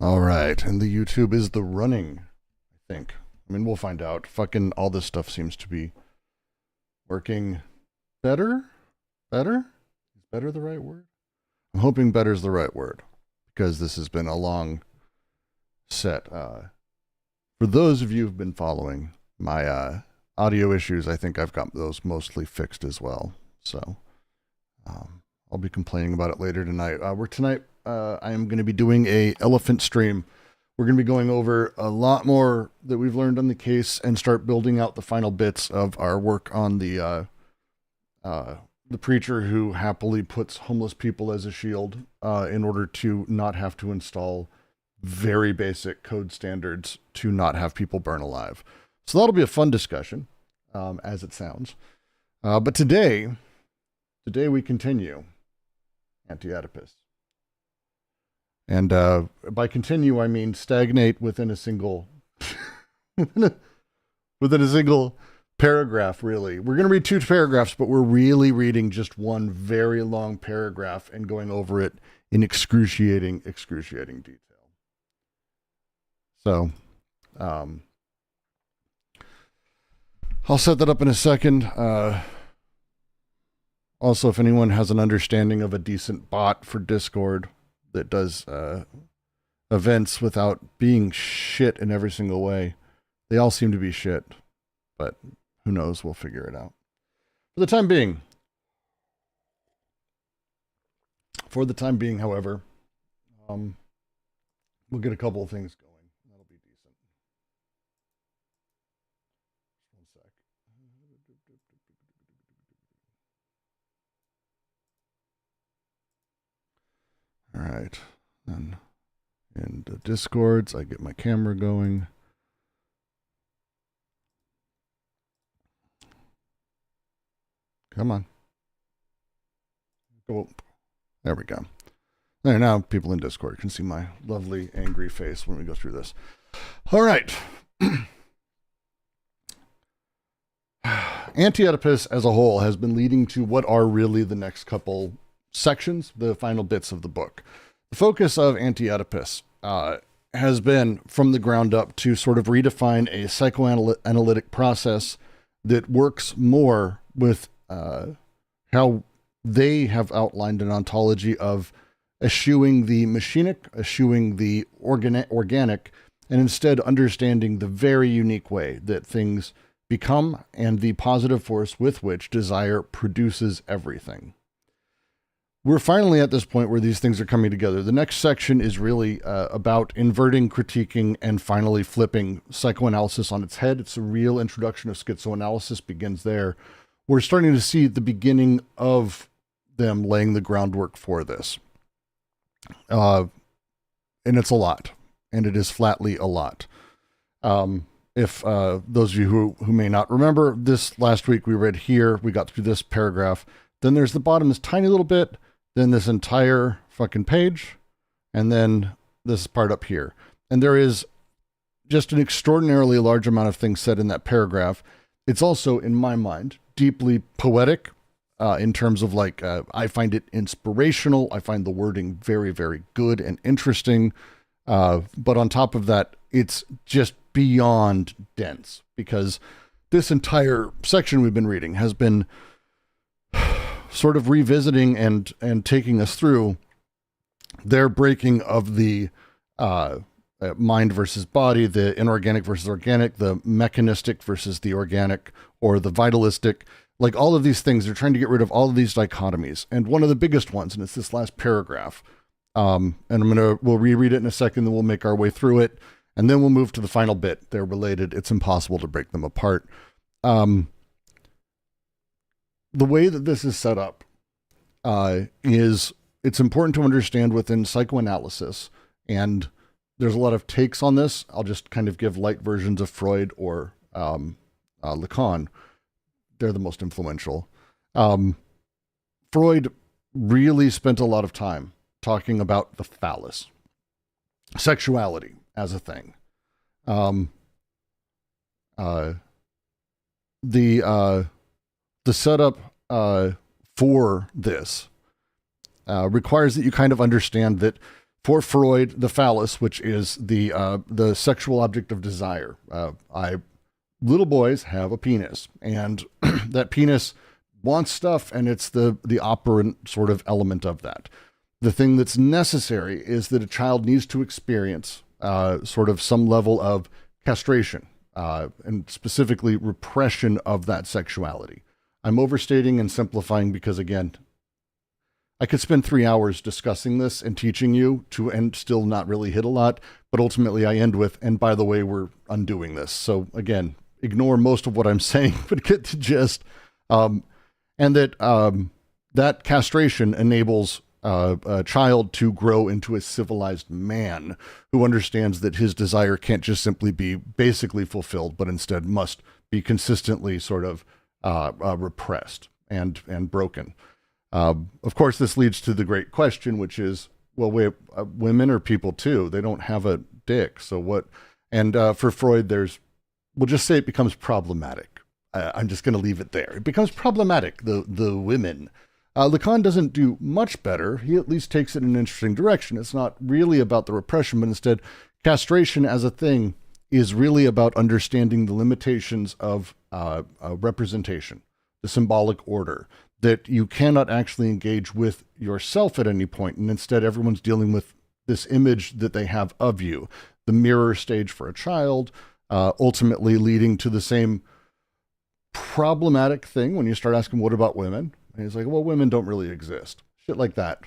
All right, and the YouTube is the running, I think. I mean, we'll find out. Fucking all this stuff seems to be working better? Better? Is better the right word? I'm hoping better is the right word, because this has been a long set. For those of you who've been following my audio issues, I think I've got those mostly fixed as well. So I'll be complaining about it later tonight. I am going to be doing a elephant stream. We're going to be going over a lot more that we've learned on the case and start building out the final bits of our work on the preacher who happily puts homeless people as a shield in order to not have to install very basic code standards to not have people burn alive. So that'll be a fun discussion, as it sounds. But today we continue Anti-Oedipus. And by continue, I mean stagnate within a single within a single paragraph, really. We're going to read two paragraphs, but we're really reading just one very long paragraph and going over it in excruciating detail. So, I'll set that up in a second. Also, if anyone has an understanding of a decent bot for Discord that does events without being shit in every single way, they all seem to be shit, but who knows? We'll figure it out. For the time being, however, we'll get a couple of things going. That'll be decent. One sec. All right. Then in the Discords, I get my camera going. Come on. Oh, there we go. There, now people in Discord can see my lovely angry face when we go through this. All right. Anti-Oedipus as a whole has been leading to what are really the next couple sections, the final bits of the book. The focus of Anti-Oedipus has been from the ground up to sort of redefine a psychoanalytic process that works more with how they have outlined an ontology of eschewing the machinic, eschewing the organic, and instead understanding the very unique way that things become and the positive force with which desire produces everything. We're finally at this point where these things are coming together. The next section is really about inverting, critiquing, and finally flipping psychoanalysis on its head. It's a real introduction of schizoanalysis, begins there. We're starting to see the beginning of them laying the groundwork for this. And it's a lot. And it is flatly a lot. If those of you who may not remember, this last week we read here, we got through this paragraph. Then there's the bottom, this tiny little bit. Then this entire fucking page. And then this part up here. And there is just an extraordinarily large amount of things said in that paragraph. It's also, in my mind, deeply poetic in terms of I find it inspirational. I find the wording very, very good and interesting. But on top of that, it's just beyond dense, because this entire section we've been reading has been sort of revisiting and taking us through their breaking of the mind versus body, the inorganic versus organic, the mechanistic versus the organic, or the vitalistic. Like all of these things, they're trying to get rid of all of these dichotomies. And one of the biggest ones, and it's this last paragraph, and we'll reread it in a second, then we'll make our way through it, and then we'll move to the final bit. They're related. It's impossible to break them apart. The way that this is set up is it's important to understand within psychoanalysis, and there's a lot of takes on this. I'll just kind of give light versions of Freud or Lacan. They're the most influential. Freud really spent a lot of time talking about the phallus, sexuality as a thing. The setup for this requires that you kind of understand that For Freud, the phallus, which is the sexual object of desire. Little boys have a penis, and that penis wants stuff, and it's the operant sort of element of that. The thing that's necessary is that a child needs to experience sort of some level of castration, and specifically repression of that sexuality. I'm overstating and simplifying because, again, I could spend 3 hours discussing this and teaching you and still not really hit a lot, but ultimately I end with, and by the way, we're undoing this. So again, ignore most of what I'm saying, but get the gist. And that castration enables a child to grow into a civilized man who understands that his desire can't just simply be basically fulfilled, but instead must be consistently sort of repressed and broken. Of course, this leads to the great question, which is, well, women are people too. They don't have a dick. So what? And for Freud, we'll just say it becomes problematic. I'm just going to leave it there. It becomes problematic, the women. Lacan doesn't do much better. He at least takes it in an interesting direction. It's not really about the repression, but instead castration as a thing is really about understanding the limitations of representation, the symbolic order, that you cannot actually engage with yourself at any point, and instead everyone's dealing with this image that they have of you, the mirror stage for a child, ultimately leading to the same problematic thing when you start asking, what about women? And he's like, well, women don't really exist. Shit like that.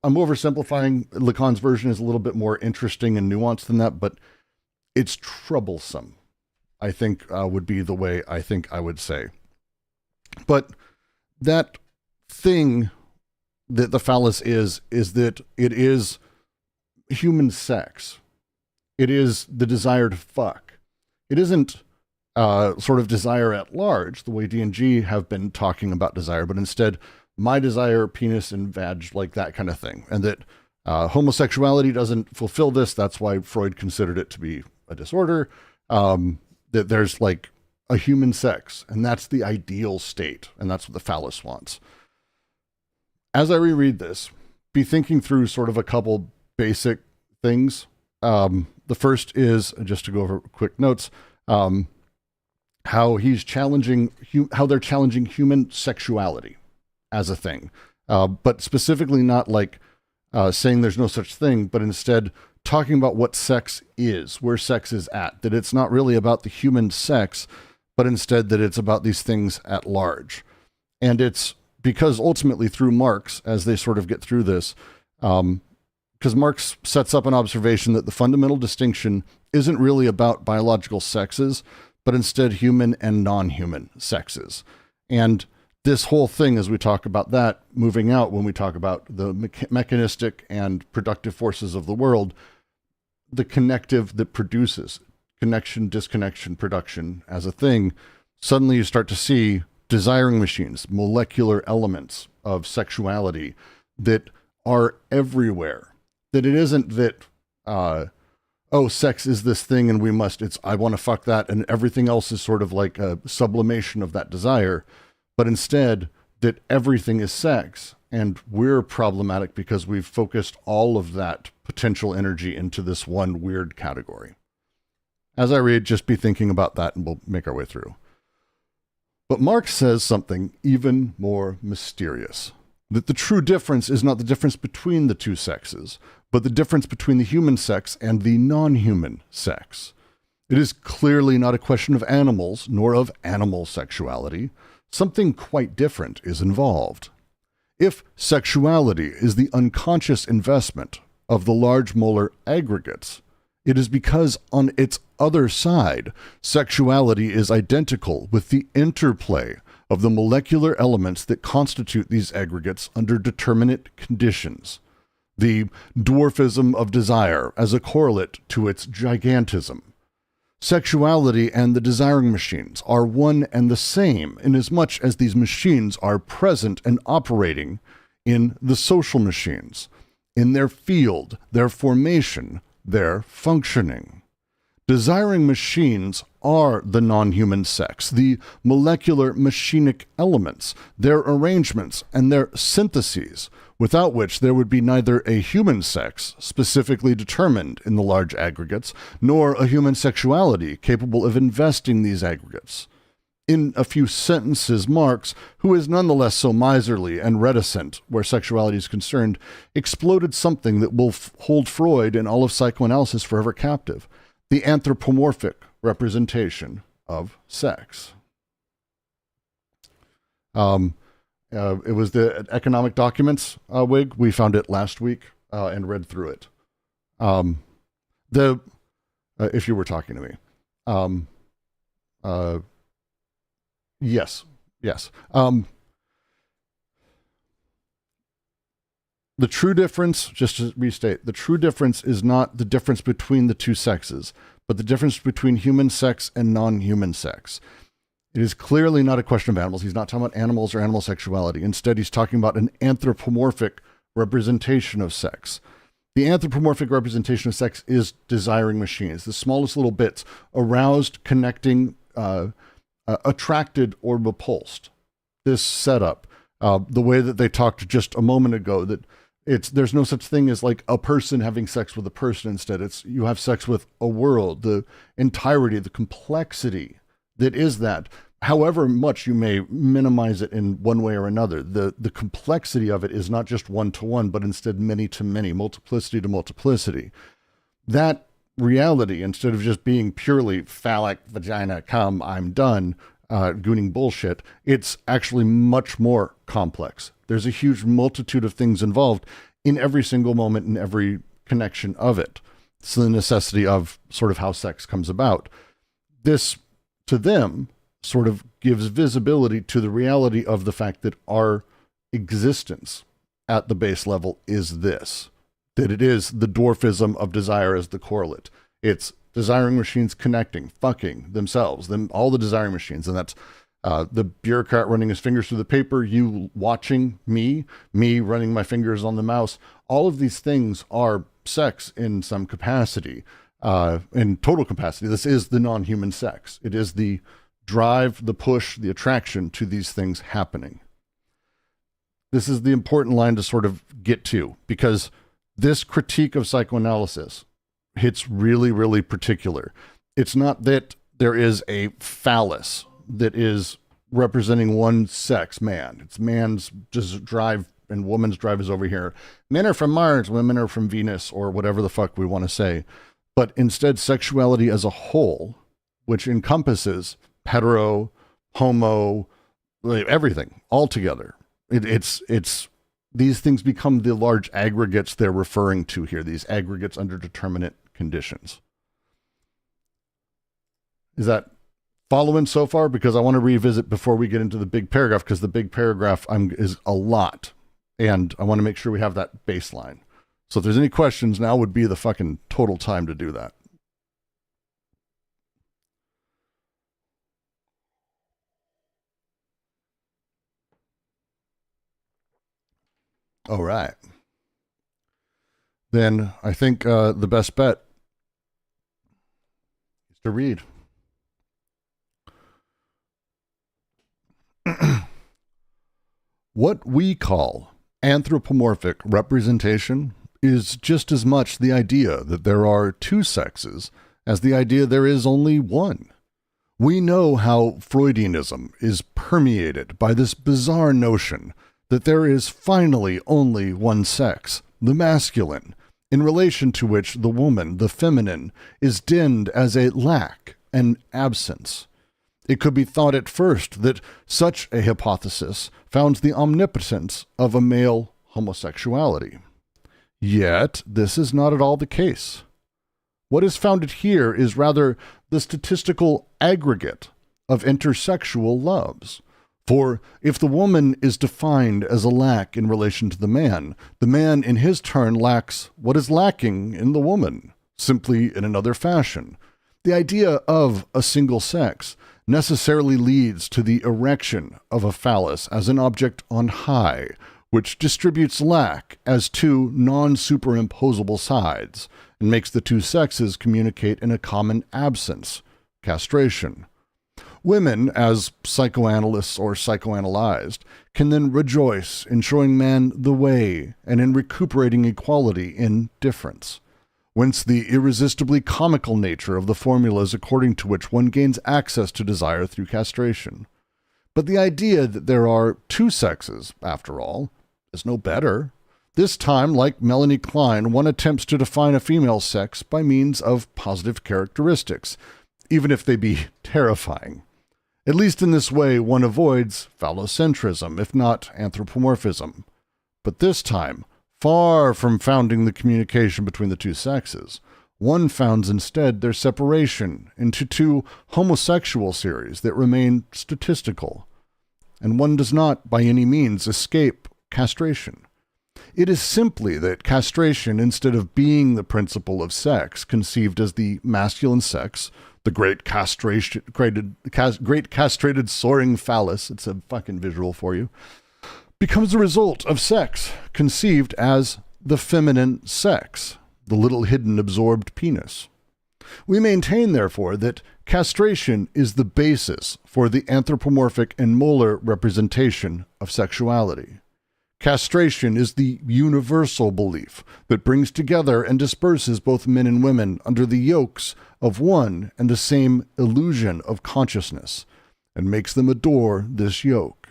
I'm oversimplifying. Lacan's version is a little bit more interesting and nuanced than that, but it's troublesome, I think, would be the way I think I would say. But that thing that the phallus is that it is human sex. It is the desire to fuck. It isn't sort of desire at large, the way D&G have been talking about desire, but instead my desire, penis and vag, like that kind of thing. And that homosexuality doesn't fulfill this. That's why Freud considered it to be a disorder. That there's like a human sex, and that's the ideal state, and that's what the phallus wants. As I reread this, be thinking through sort of a couple basic things. The first is, just to go over quick notes, how they're challenging human sexuality as a thing, but specifically not like saying there's no such thing, but instead talking about what sex is, where sex is at, that it's not really about the human sex, but instead that it's about these things at large. And it's because ultimately through Marx, as they sort of get through this, because Marx sets up an observation that the fundamental distinction isn't really about biological sexes, but instead human and non-human sexes. And this whole thing, as we talk about that, moving out when we talk about the mechanistic and productive forces of the world, the connective that produces connection, disconnection, production as a thing, suddenly you start to see desiring machines, molecular elements of sexuality that are everywhere. That it isn't that, sex is this thing and I want to fuck that, and everything else is sort of like a sublimation of that desire, but instead that everything is sex, and we're problematic because we've focused all of that potential energy into this one weird category. As I read, just be thinking about that and we'll make our way through. But Marx says something even more mysterious, that the true difference is not the difference between the two sexes, but the difference between the human sex and the non-human sex. It is clearly not a question of animals, nor of animal sexuality. Something quite different is involved. If sexuality is the unconscious investment of the large molar aggregates, it is because on its other side, sexuality is identical with the interplay of the molecular elements that constitute these aggregates under determinate conditions. The dwarfism of desire as a correlate to its gigantism. Sexuality and the desiring machines are one and the same inasmuch as these machines are present and operating in the social machines, in their field, their formation, their functioning. Desiring machines are the non-human sex, the molecular machinic elements, their arrangements and their syntheses, without which there would be neither a human sex specifically determined in the large aggregates, nor a human sexuality capable of investing these aggregates. In a few sentences, Marx, who is nonetheless so miserly and reticent where sexuality is concerned, exploded something that will hold Freud and all of psychoanalysis forever captive: the anthropomorphic representation of sex. It was the Economic Documents wig. We found it last week and read through it. If you were talking to me. Yes. The true difference, just to restate, the true difference is not the difference between the two sexes, but the difference between human sex and non-human sex. It is clearly not a question of animals. He's not talking about animals or animal sexuality. Instead, he's talking about an anthropomorphic representation of sex. The anthropomorphic representation of sex is desiring machines, the smallest little bits, aroused, connecting, attracted, or repulsed. This setup, the way that they talked just a moment ago, that there's no such thing as like a person having sex with a person. Instead, it's you have sex with a world, the entirety, the complexity that is that. However much you may minimize it in one way or another, the complexity of it is not just one-to-one, but instead many-to-many, multiplicity to multiplicity. That reality, instead of just being purely phallic, vagina, come, I'm done, gooning bullshit, it's actually much more complex. There's a huge multitude of things involved in every single moment, in every connection of it. It's the necessity of sort of how sex comes about. This, to them, sort of gives visibility to the reality of the fact that our existence at the base level is this, that it is the dwarfism of desire as the correlate. It's desiring machines connecting, fucking themselves, all the desiring machines. And that's the bureaucrat running his fingers through the paper, you watching me running my fingers on the mouse. All of these things are sex in some capacity, in total capacity. This is the non-human sex. It is the drive, the push, the attraction to these things happening. This is the important line to sort of get to, because this critique of psychoanalysis hits really, really particular. It's not that there is a phallus that is representing one sex, man. It's man's just drive and woman's drive is over here. Men are from Mars, women are from Venus, or whatever the fuck we want to say. But instead, sexuality as a whole, which encompasses hetero, homo, everything all together. It's these things become the large aggregates they're referring to here, these aggregates under determinate conditions. Is that following so far? Because I want to revisit before we get into the big paragraph, because the big paragraph is a lot, and I want to make sure we have that baseline. So if there's any questions, now would be the fucking total time to do that. All right. Then I think the best bet is to read. What we call anthropomorphic representation is just as much the idea that there are two sexes as the idea there is only one. We know how Freudianism is permeated by this bizarre notion that there is finally only one sex, the masculine, in relation to which the woman, the feminine, is dinned as a lack, an absence. It could be thought at first that such a hypothesis founds the omnipotence of a male homosexuality. Yet, this is not at all the case. What is founded here is rather the statistical aggregate of intersexual loves. For if the woman is defined as a lack in relation to the man in his turn lacks what is lacking in the woman, simply in another fashion. The idea of a single sex necessarily leads to the erection of a phallus as an object on high, which distributes lack as two non-superimposable sides, and makes the two sexes communicate in a common absence, castration. Women, as psychoanalysts or psychoanalyzed, can then rejoice in showing man the way and in recuperating equality in difference. Whence the irresistibly comical nature of the formulas according to which one gains access to desire through castration. But the idea that there are two sexes, after all, is no better. This time, like Melanie Klein, one attempts to define a female sex by means of positive characteristics, even if they be terrifying. At least in this way, one avoids phallocentrism, if not anthropomorphism. But this time, far from founding the communication between the two sexes, one founds instead their separation into two homosexual series that remain statistical. And one does not, by any means, escape castration. It is simply that castration, instead of being the principle of sex, conceived as the masculine sex, the great castrated soaring phallus, it's a fucking visual for you, becomes the result of sex, conceived as the feminine sex, the little hidden absorbed penis. We maintain, therefore, that castration is the basis for the anthropomorphic and molar representation of sexuality. Castration is the universal belief that brings together and disperses both men and women under the yokes of one and the same illusion of consciousness, and makes them adore this yoke.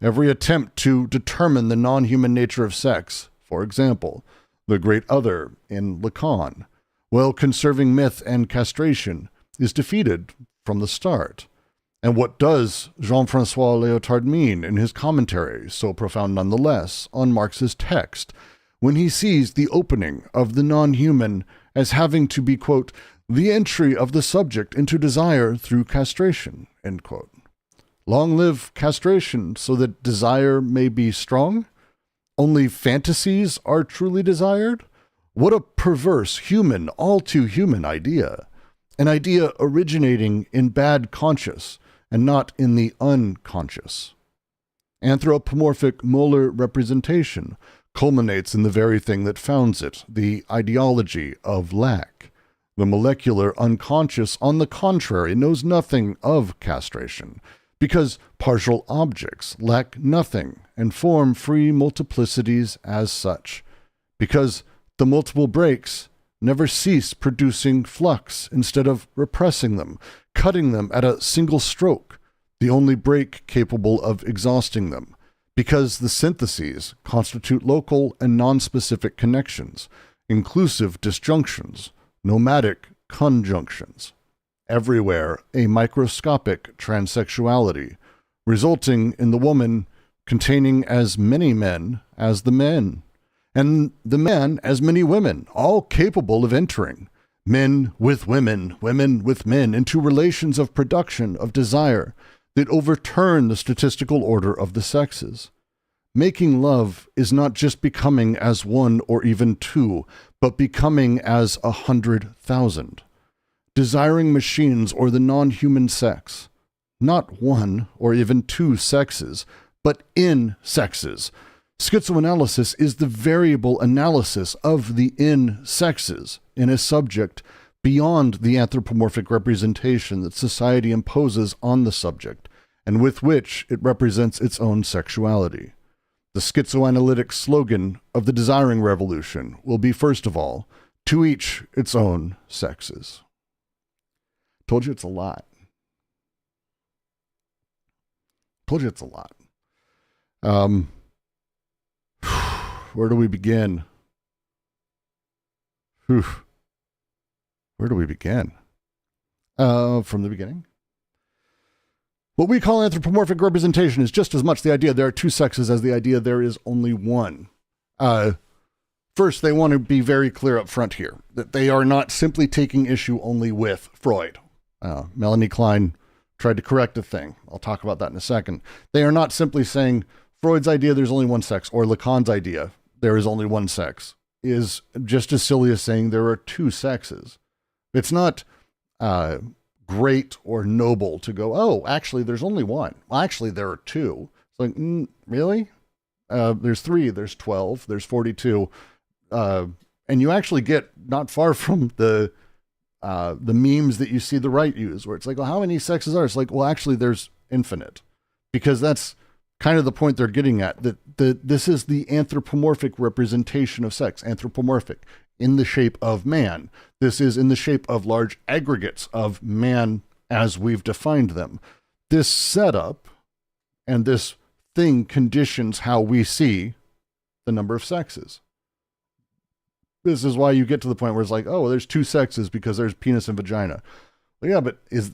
Every attempt to determine the non-human nature of sex, for example, the great other in Lacan, while conserving myth and castration, is defeated from the start. And what does Jean-François Lyotard mean in his commentary, so profound nonetheless, on Marx's text, when he sees the opening of the non-human as having to be, quote, the entry of the subject into desire through castration, end quote. Long live castration, so that desire may be strong? Only fantasies are truly desired? What a perverse, human, all too human idea. An idea originating in bad conscience, and not in the unconscious. Anthropomorphic molar representation culminates in the very thing that founds it, the ideology of lack. The molecular unconscious, on the contrary, knows nothing of castration, because partial objects lack nothing and form free multiplicities as such, because the multiple breaks never cease producing flux instead of repressing them, cutting them at a single stroke, the only break capable of exhausting them, because the syntheses constitute local and non-specific connections, inclusive disjunctions, nomadic conjunctions. Everywhere a microscopic transsexuality, resulting in the woman containing as many men as the men, and the men as many women, all capable of entering, men with women, women with men, into relations of production of desire that overturn the statistical order of the sexes. Making love is not just becoming as one or even two, but becoming as 100,000. Desiring machines or the non-human sex, not one or even two sexes, but in sexes. Schizoanalysis is the variable analysis of the in-sexes in a subject beyond the anthropomorphic representation that society imposes on the subject, and with which it represents its own sexuality. The schizoanalytic slogan of the desiring revolution will be, first of all, to each its own sexes. Told you it's a lot. Told you it's a lot. Where do we begin? Where do we begin? From the beginning. What we call anthropomorphic representation is just as much the idea there are two sexes as the idea there is only one. First, they want to be very clear up front here that they are not simply taking issue only with Freud. Melanie Klein tried to correct a thing. I'll talk about that in a second. They are not simply saying Freud's idea there's only one sex, or Lacan's idea there is only one sex, is just as silly as saying there are two sexes. It's not great or noble to go, oh, actually, there's only one. Well, actually, there are two. It's like, really? There's 3, there's 12, there's 42. And you actually get not far from the the memes that you see the right use, where it's like, well, how many sexes are? It's like, well, actually, there's infinite, because that's kind of the point they're getting at. That this is the anthropomorphic representation of sex, anthropomorphic, in the shape of man. This is in the shape of large aggregates of man as we've defined them. This setup and this thing conditions how we see the number of sexes. This is why you get to the point where it's like, oh, there's two sexes because there's penis and vagina. Well, yeah, but is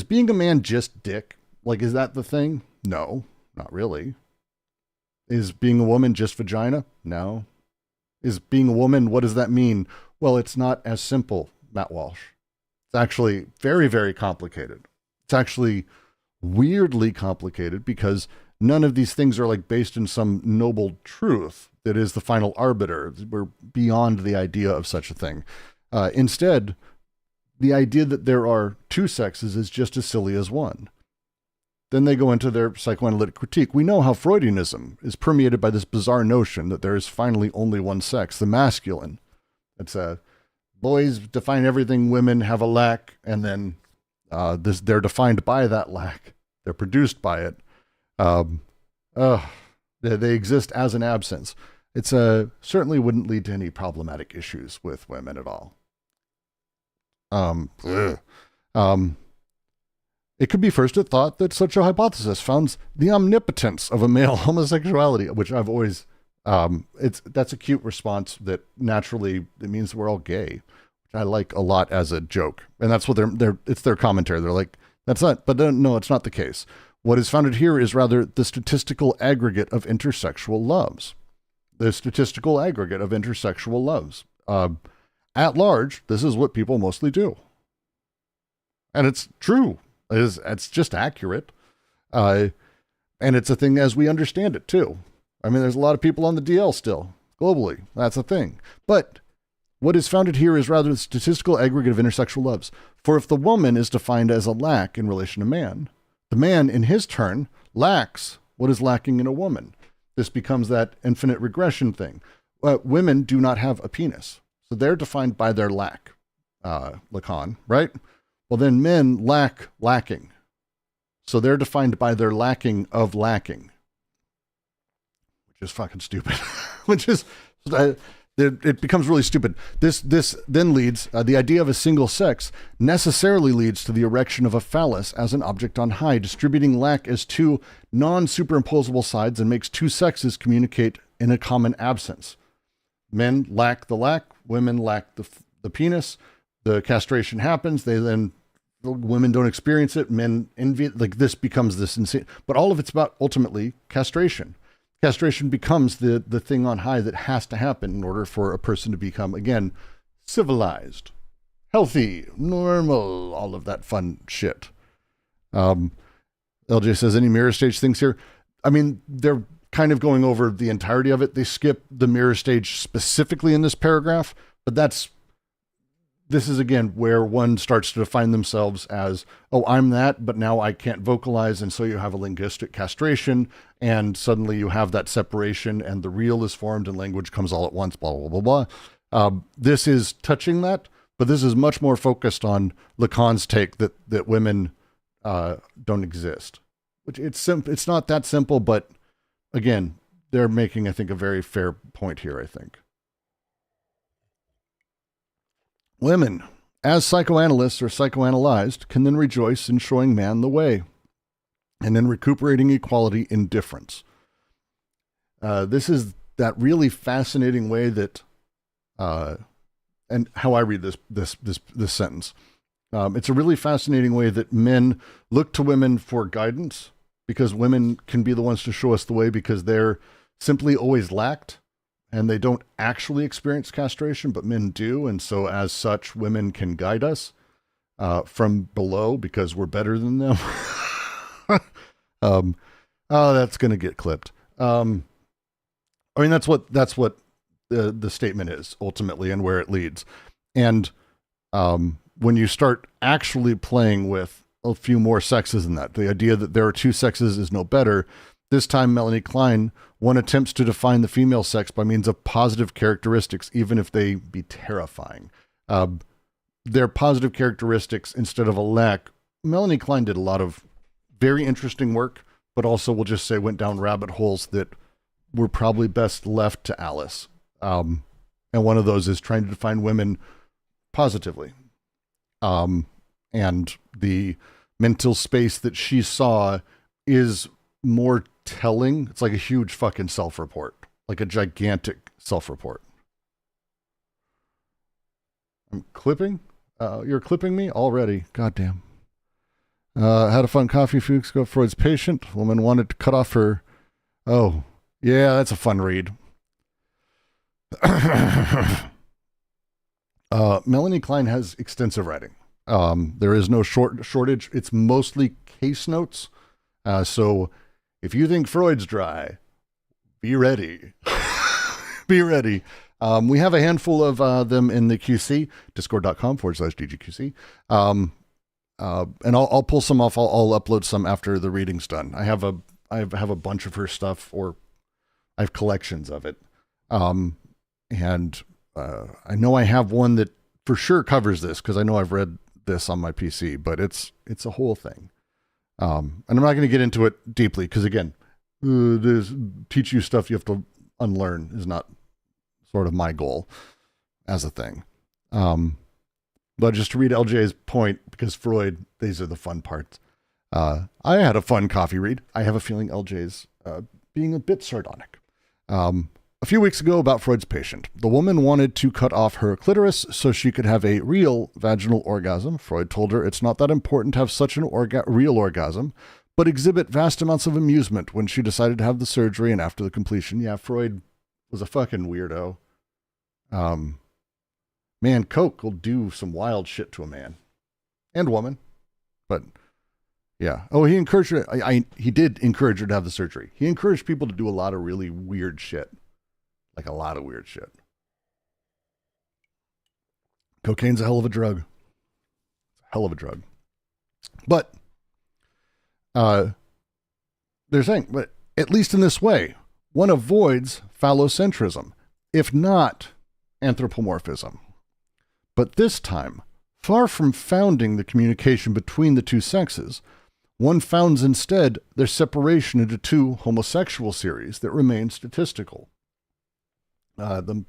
being a man just dick? Like, is that the thing? No, not really. Is being a woman just vagina? No. Is being a woman, what does that mean? Well, it's not as simple, Matt Walsh. It's actually very, very complicated. It's actually weirdly complicated because none of these things are like based in some noble truth that is the final arbiter. We're beyond the idea of such a thing. Instead, the idea that there are two sexes is just as silly as one. Then they go into their psychoanalytic critique. We know how Freudianism is permeated by this bizarre notion that there is finally only one sex, the masculine. It's boys define everything, women have a lack, and then they're defined by that lack. They're produced by it. They exist as an absence. It's certainly wouldn't lead to any problematic issues with women at all. It could be first at thought that such a hypothesis founds the omnipotence of a male homosexuality, which I've always, that's a cute response that naturally it means we're all gay, which I like a lot as a joke. And that's what it's their commentary. They're like, that's not, but no, it's not the case. What is founded here is rather the statistical aggregate of intersexual loves. The statistical aggregate of intersexual loves. At large, this is what people mostly do. And it's true. It's just accurate. And it's a thing as we understand it, too. I mean, there's a lot of people on the DL still, globally. That's a thing. But what is founded here is rather the statistical aggregate of intersexual loves. For if the woman is defined as a lack in relation to man, the man, in his turn, lacks what is lacking in a woman. This becomes that infinite regression thing. Women do not have a penis, so they're defined by their lack, Lacan, right? Well, then men lack lacking, so they're defined by their lacking of lacking, which is fucking stupid. Which is, it becomes really stupid. This then leads, the idea of a single sex necessarily leads to the erection of a phallus as an object on high, distributing lack as two non-superimposable sides and makes two sexes communicate in a common absence. Men lack the lack, women lack the penis, the castration happens, women don't experience it, men envy it, like this becomes this insane, but all of it's about ultimately castration. Castration becomes the thing on high that has to happen in order for a person to become, again, civilized, healthy, normal, all of that fun shit. LJ says, any mirror stage things here? I mean, they're kind of going over the entirety of it. They skip the mirror stage specifically in this paragraph, but this is, again, where one starts to define themselves as, oh, I'm that, but now I can't vocalize. And so you have a linguistic castration, and suddenly you have that separation, and the real is formed, and language comes all at once, blah, blah, blah, blah. This is touching that, but this is much more focused on Lacan's take that women don't exist. Which it's not that simple, but again, they're making, I think, a very fair point here, I think. Women, as psychoanalysts or psychoanalyzed, can then rejoice in showing man the way and in recuperating equality in difference. This is that really fascinating way that, and how I read this sentence. It's a really fascinating way that men look to women for guidance, because women can be the ones to show us the way because they're simply always lacked. And they don't actually experience castration, but men do. And so as such, women can guide us from below because we're better than them. Oh, that's going to get clipped. I mean, that's what the statement is ultimately and where it leads. And when you start actually playing with a few more sexes than that, the idea that there are two sexes is no better. This time, Melanie Klein, one attempts to define the female sex by means of positive characteristics, even if they be terrifying. they're positive characteristics instead of a lack. Melanie Klein did a lot of very interesting work, but also we'll just say went down rabbit holes that were probably best left to Alice. And one of those is trying to define women positively. And the mental space that she saw is more telling. It's like a huge fucking self-report, like a gigantic self-report. I'm clipping? You're clipping me already? Goddamn. Had a fun coffee a few weeks ago. Freud's patient. Woman wanted to cut off her. Oh, yeah, that's a fun read. Melanie Klein has extensive writing. There is no shortage. It's mostly case notes. So if you think Freud's dry, be ready. Be ready. We have a handful of them in the QC, discord.com/DGQC. And I'll pull some off. I'll upload some after the reading's done. I have a bunch of her stuff, or I have collections of it. And I know I have one that for sure covers this because I know I've read this on my PC, but it's a whole thing. And I'm not going to get into it deeply because again, teach you stuff you have to unlearn is not sort of my goal as a thing. But just to read LJ's point, because Freud, these are the fun parts. I had a fun coffee read. I have a feeling LJ's being a bit sardonic. A few weeks ago about Freud's patient. The woman wanted to cut off her clitoris so she could have a real vaginal orgasm. Freud told her it's not that important to have such an real orgasm, but exhibit vast amounts of amusement when she decided to have the surgery and after the completion. Yeah, Freud was a fucking weirdo. Man, coke will do some wild shit to a man and woman, but yeah. Oh, he encouraged her. He did encourage her to have the surgery. He encouraged people to do a lot of really weird shit. Like a lot of weird shit. Cocaine's a hell of a drug. Hell of a drug. But they're saying, but at least in this way, one avoids phallocentrism, if not anthropomorphism. But this time, far from founding the communication between the two sexes, one founds instead their separation into two homosexual series that remain statistical. The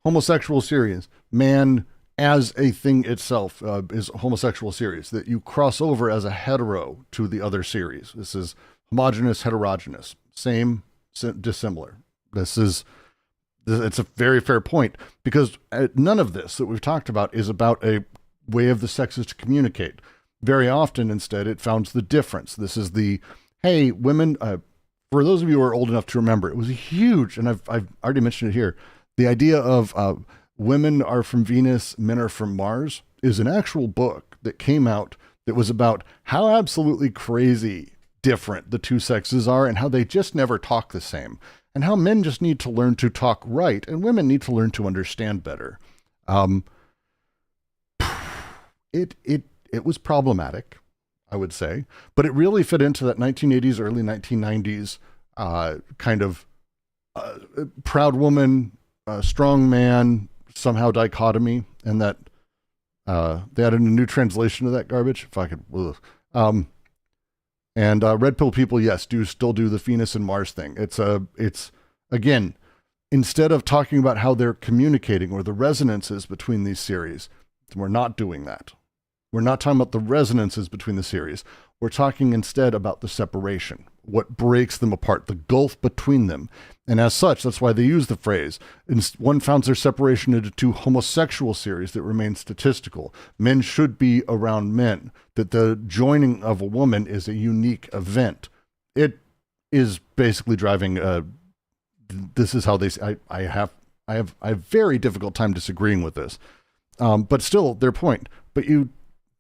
homosexual series, man as a thing itself, is homosexual series that you cross over as a hetero to the other series. This is homogeneous, heterogeneous, same, dissimilar. It's a very fair point because none of this that we've talked about is about a way of the sexes to communicate. Very often, instead, it founds the difference. This is the, hey, women, for those of you who are old enough to remember, it was a huge, and I've already mentioned it here, the idea of women are from Venus, men are from Mars is an actual book that came out that was about how absolutely crazy different the two sexes are and how they just never talk the same and how men just need to learn to talk right and women need to learn to understand better. It was problematic, I would say, but it really fit into that 1980s, early 1990s kind of proud woman, strong man, somehow dichotomy, and that they added a new translation of that garbage. Fucking, and red pill people, yes, still do the Venus and Mars thing. It's again, instead of talking about how they're communicating or the resonances between these series, we're not doing that. We're not talking about the resonances between the series. We're talking instead about the separation, what breaks them apart, the gulf between them. And as such, that's why they use the phrase, one founds their separation into two homosexual series that remain statistical. Men should be around men, that the joining of a woman is a unique event. It is basically driving, this is how they, I have a very difficult time disagreeing with this. But still, their point. But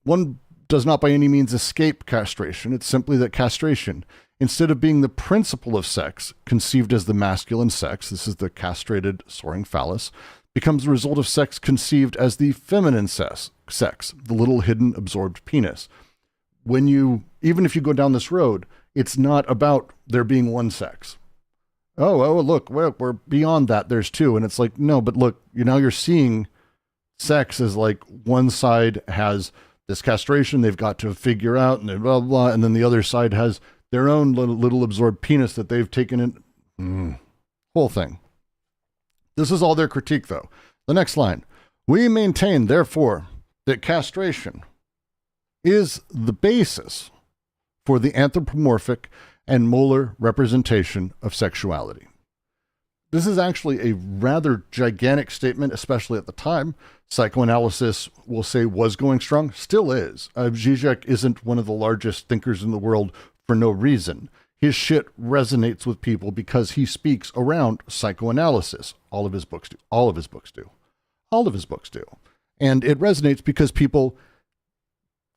one does not by any means escape castration. It's simply that castration, instead of being the principle of sex, conceived as the masculine sex, this is the castrated soaring phallus, becomes the result of sex conceived as the feminine sex, the little hidden absorbed penis. Even if you go down this road, it's not about there being one sex. Oh, look, we're beyond that. There's two. And it's like, no, but look, now you're seeing sex as like one side has this castration they've got to figure out and blah, blah, blah, and then the other side has their own little absorbed penis that they've taken in. Whole thing. This is all their critique, though. The next line. We maintain, therefore, that castration is the basis for the anthropomorphic and molar representation of sexuality. This is actually a rather gigantic statement, especially at the time. Psychoanalysis, we'll say, was going strong, still is. Zizek isn't one of the largest thinkers in the world for no reason. His shit resonates with people because he speaks around psychoanalysis. All of his books do. All of his books do. All of his books do. And it resonates because people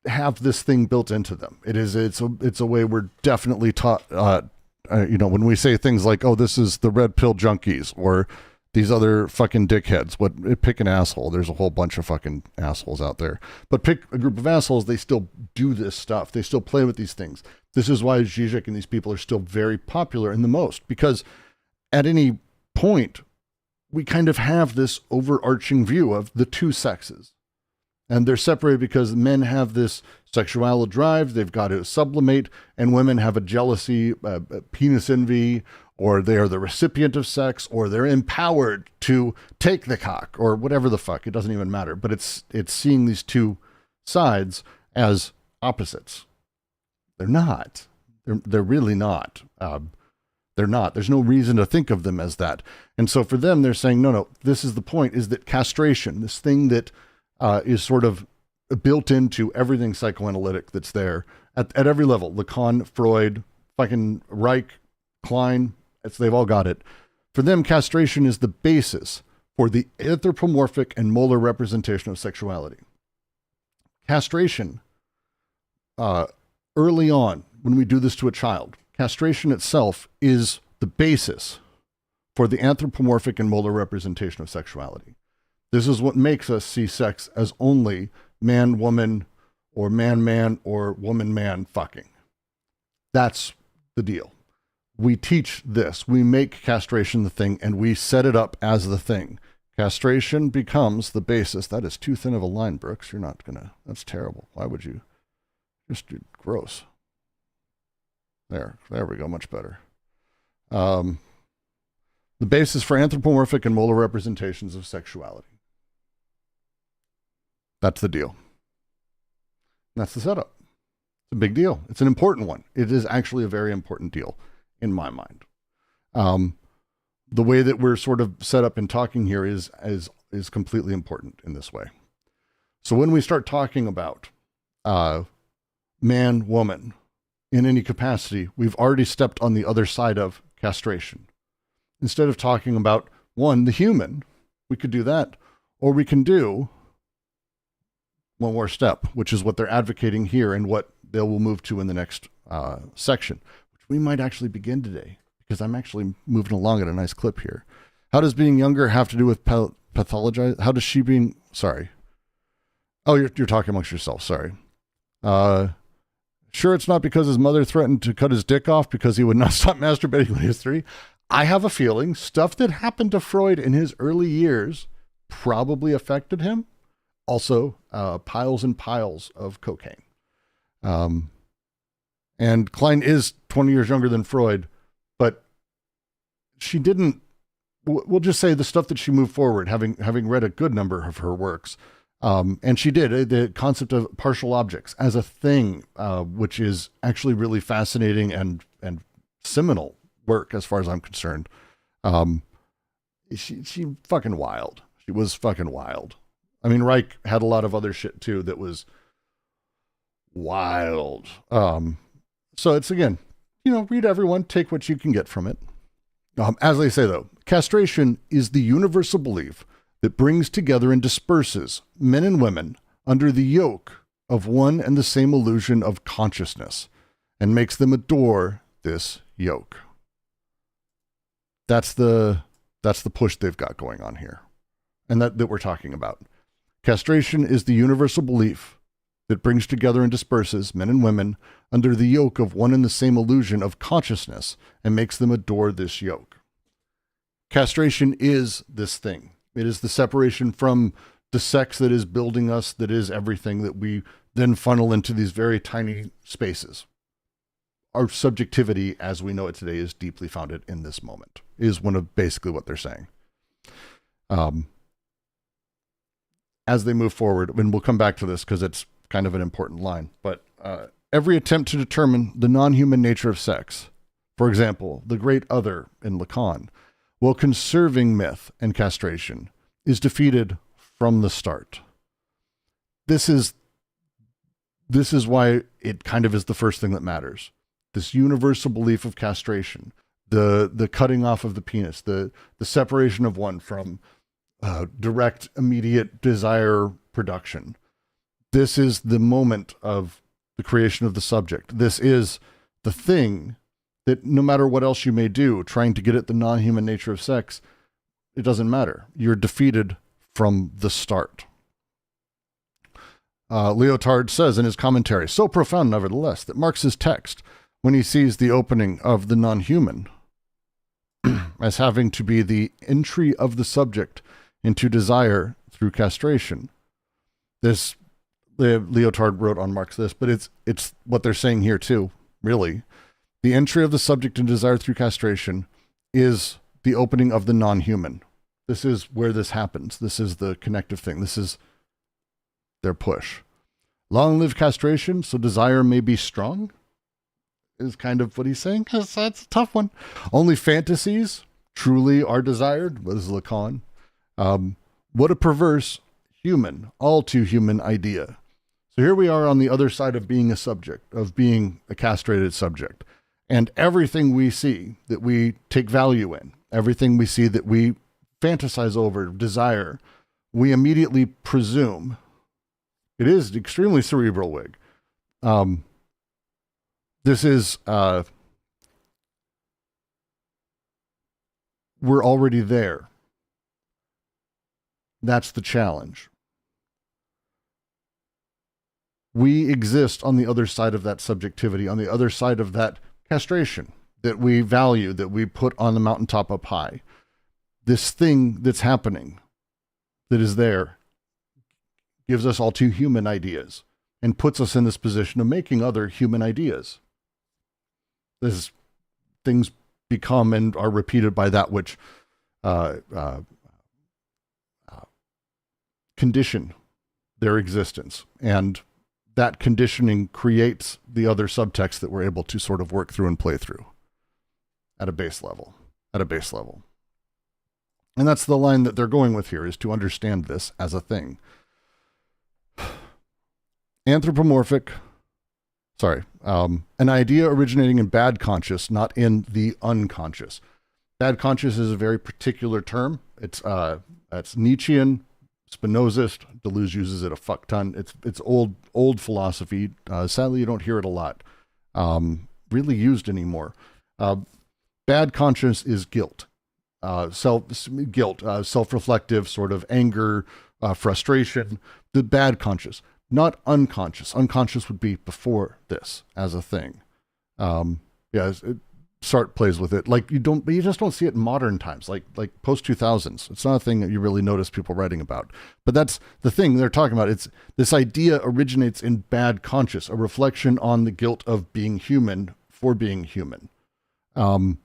have this thing built into them. It's a way we're definitely taught, when we say things like, oh, this is the red pill junkies or these other fucking dickheads, pick an asshole. There's a whole bunch of fucking assholes out there, but pick a group of assholes. They still do this stuff. They still play with these things. This is why Zizek and these people are still very popular in the most, because at any point we kind of have this overarching view of the two sexes. And they're separated because men have this sexual drive, they've got to sublimate, and women have a jealousy, penis envy, or they're the recipient of sex, or they're empowered to take the cock, or whatever the fuck. It doesn't even matter. But it's seeing these two sides as opposites. They're not. They're really not. They're not. There's no reason to think of them as that. And so for them, they're saying, no, this is the point, is that castration, this thing that is sort of built into everything psychoanalytic that's there at every level. Lacan, Freud, fucking Reich, Klein, they've all got it. For them, castration is the basis for the anthropomorphic and molar representation of sexuality. Castration, early on, when we do this to a child, castration itself is the basis for the anthropomorphic and molar representation of sexuality. This is what makes us see sex as only man-woman or man-man or woman-man fucking. That's the deal. We teach this. We make castration the thing, and we set it up as the thing. Castration becomes the basis. That is too thin of a line, Brooks. You're not going to... That's terrible. Why would you? Just gross. There we go. Much better. The basis for anthropomorphic and molar representations of sexuality. That's the deal. That's the setup. It's a big deal. It's an important one. It is actually a very important deal in my mind. The way that we're sort of set up in talking here is completely important in this way. So when we start talking about man, woman, in any capacity, we've already stepped on the other side of castration. Instead of talking about, one, the human, we could do that, or we can do one more step, which is what they're advocating here and what they will move to in the next section, which we might actually begin today, because I'm actually moving along at a nice clip here. How does being younger have to do with pathologize? How does she being, sorry. Oh, you're talking amongst yourself. Sorry. Sure, it's not because his mother threatened to cut his dick off because he would not stop masturbating when he was 3. I have a feeling stuff that happened to Freud in his early years probably affected him. Also, piles and piles of cocaine. And Klein is 20 years younger than Freud, but she didn't, we'll just say the stuff that she moved forward, having read a good number of her works. And she did the concept of partial objects as a thing, which is actually really fascinating and seminal work as far as I'm concerned. She fucking wild. She was fucking wild. I mean, Reich had a lot of other shit too that was wild. So it's, again, read everyone, take what you can get from it. As I say though, castration is the universal belief that brings together and disperses men and women under the yoke of one and the same illusion of consciousness and makes them adore this yoke. That's the push they've got going on here, and that we're talking about. Castration is the universal belief that brings together and disperses men and women under the yoke of one and the same illusion of consciousness and makes them adore this yoke. Castration is this thing. It is the separation from the sex that is building us, that is everything that we then funnel into these very tiny spaces. Our subjectivity as we know it today is deeply founded in this moment, is one of basically what they're saying. As they move forward, and we'll come back to this because it's kind of an important line, but every attempt to determine the non-human nature of sex, for example, the great other in Lacan, while conserving myth and castration, is defeated from the start. This is why it kind of is the first thing that matters. This universal belief of castration, the cutting off of the penis, the separation of one from direct, immediate desire production. This is the moment of the creation of the subject. This is the thing that no matter what else you may do, trying to get at the non-human nature of sex, it doesn't matter. You're defeated from the start. Lyotard says in his commentary, so profound nevertheless, that Marx's text, when he sees the opening of the non-human as having to be the entry of the subject into desire through castration. Lyotard wrote on Marx this, but it's what they're saying here too, really. The entry of the subject in desire through castration is the opening of the non-human. This is where this happens. This is the connective thing. This is their push. Long live castration, so desire may be strong, is kind of what he's saying. That's a tough one. Only fantasies truly are desired, was Lacan. What a perverse, human, all too human idea. So here we are on the other side of being a subject, of being a castrated subject. And everything we see that we take value in, everything we see that we fantasize over, desire, we immediately presume. It is extremely cerebral, Wig. This is, we're already there. That's the challenge. We exist on the other side of that subjectivity, on the other side of that castration that we value, that we put on the mountaintop up high. This thing that's happening, that is there, gives us all too human ideas and puts us in this position of making other human ideas. As things become and are repeated by that which condition their existence. And that conditioning creates the other subtext that we're able to sort of work through and play through at a base level. And that's the line that they're going with here, is to understand this as a thing. Anthropomorphic, an idea originating in bad conscious, not in the unconscious. Bad conscious is a very particular term. It's Nietzschean, Spinozist. Deleuze uses it a fuck ton. It's old philosophy. Sadly, you don't hear it a lot really used anymore. Bad conscience is guilt. Self-reflective sort of anger, frustration. The bad conscious, not unconscious. Unconscious would be before this as a thing. Sartre plays with it. Like you just don't see it in modern times, like post 2000s. It's not a thing that you really notice people writing about. But that's the thing they're talking about. It's this idea originates in bad conscious, a reflection on the guilt of being human for being human. And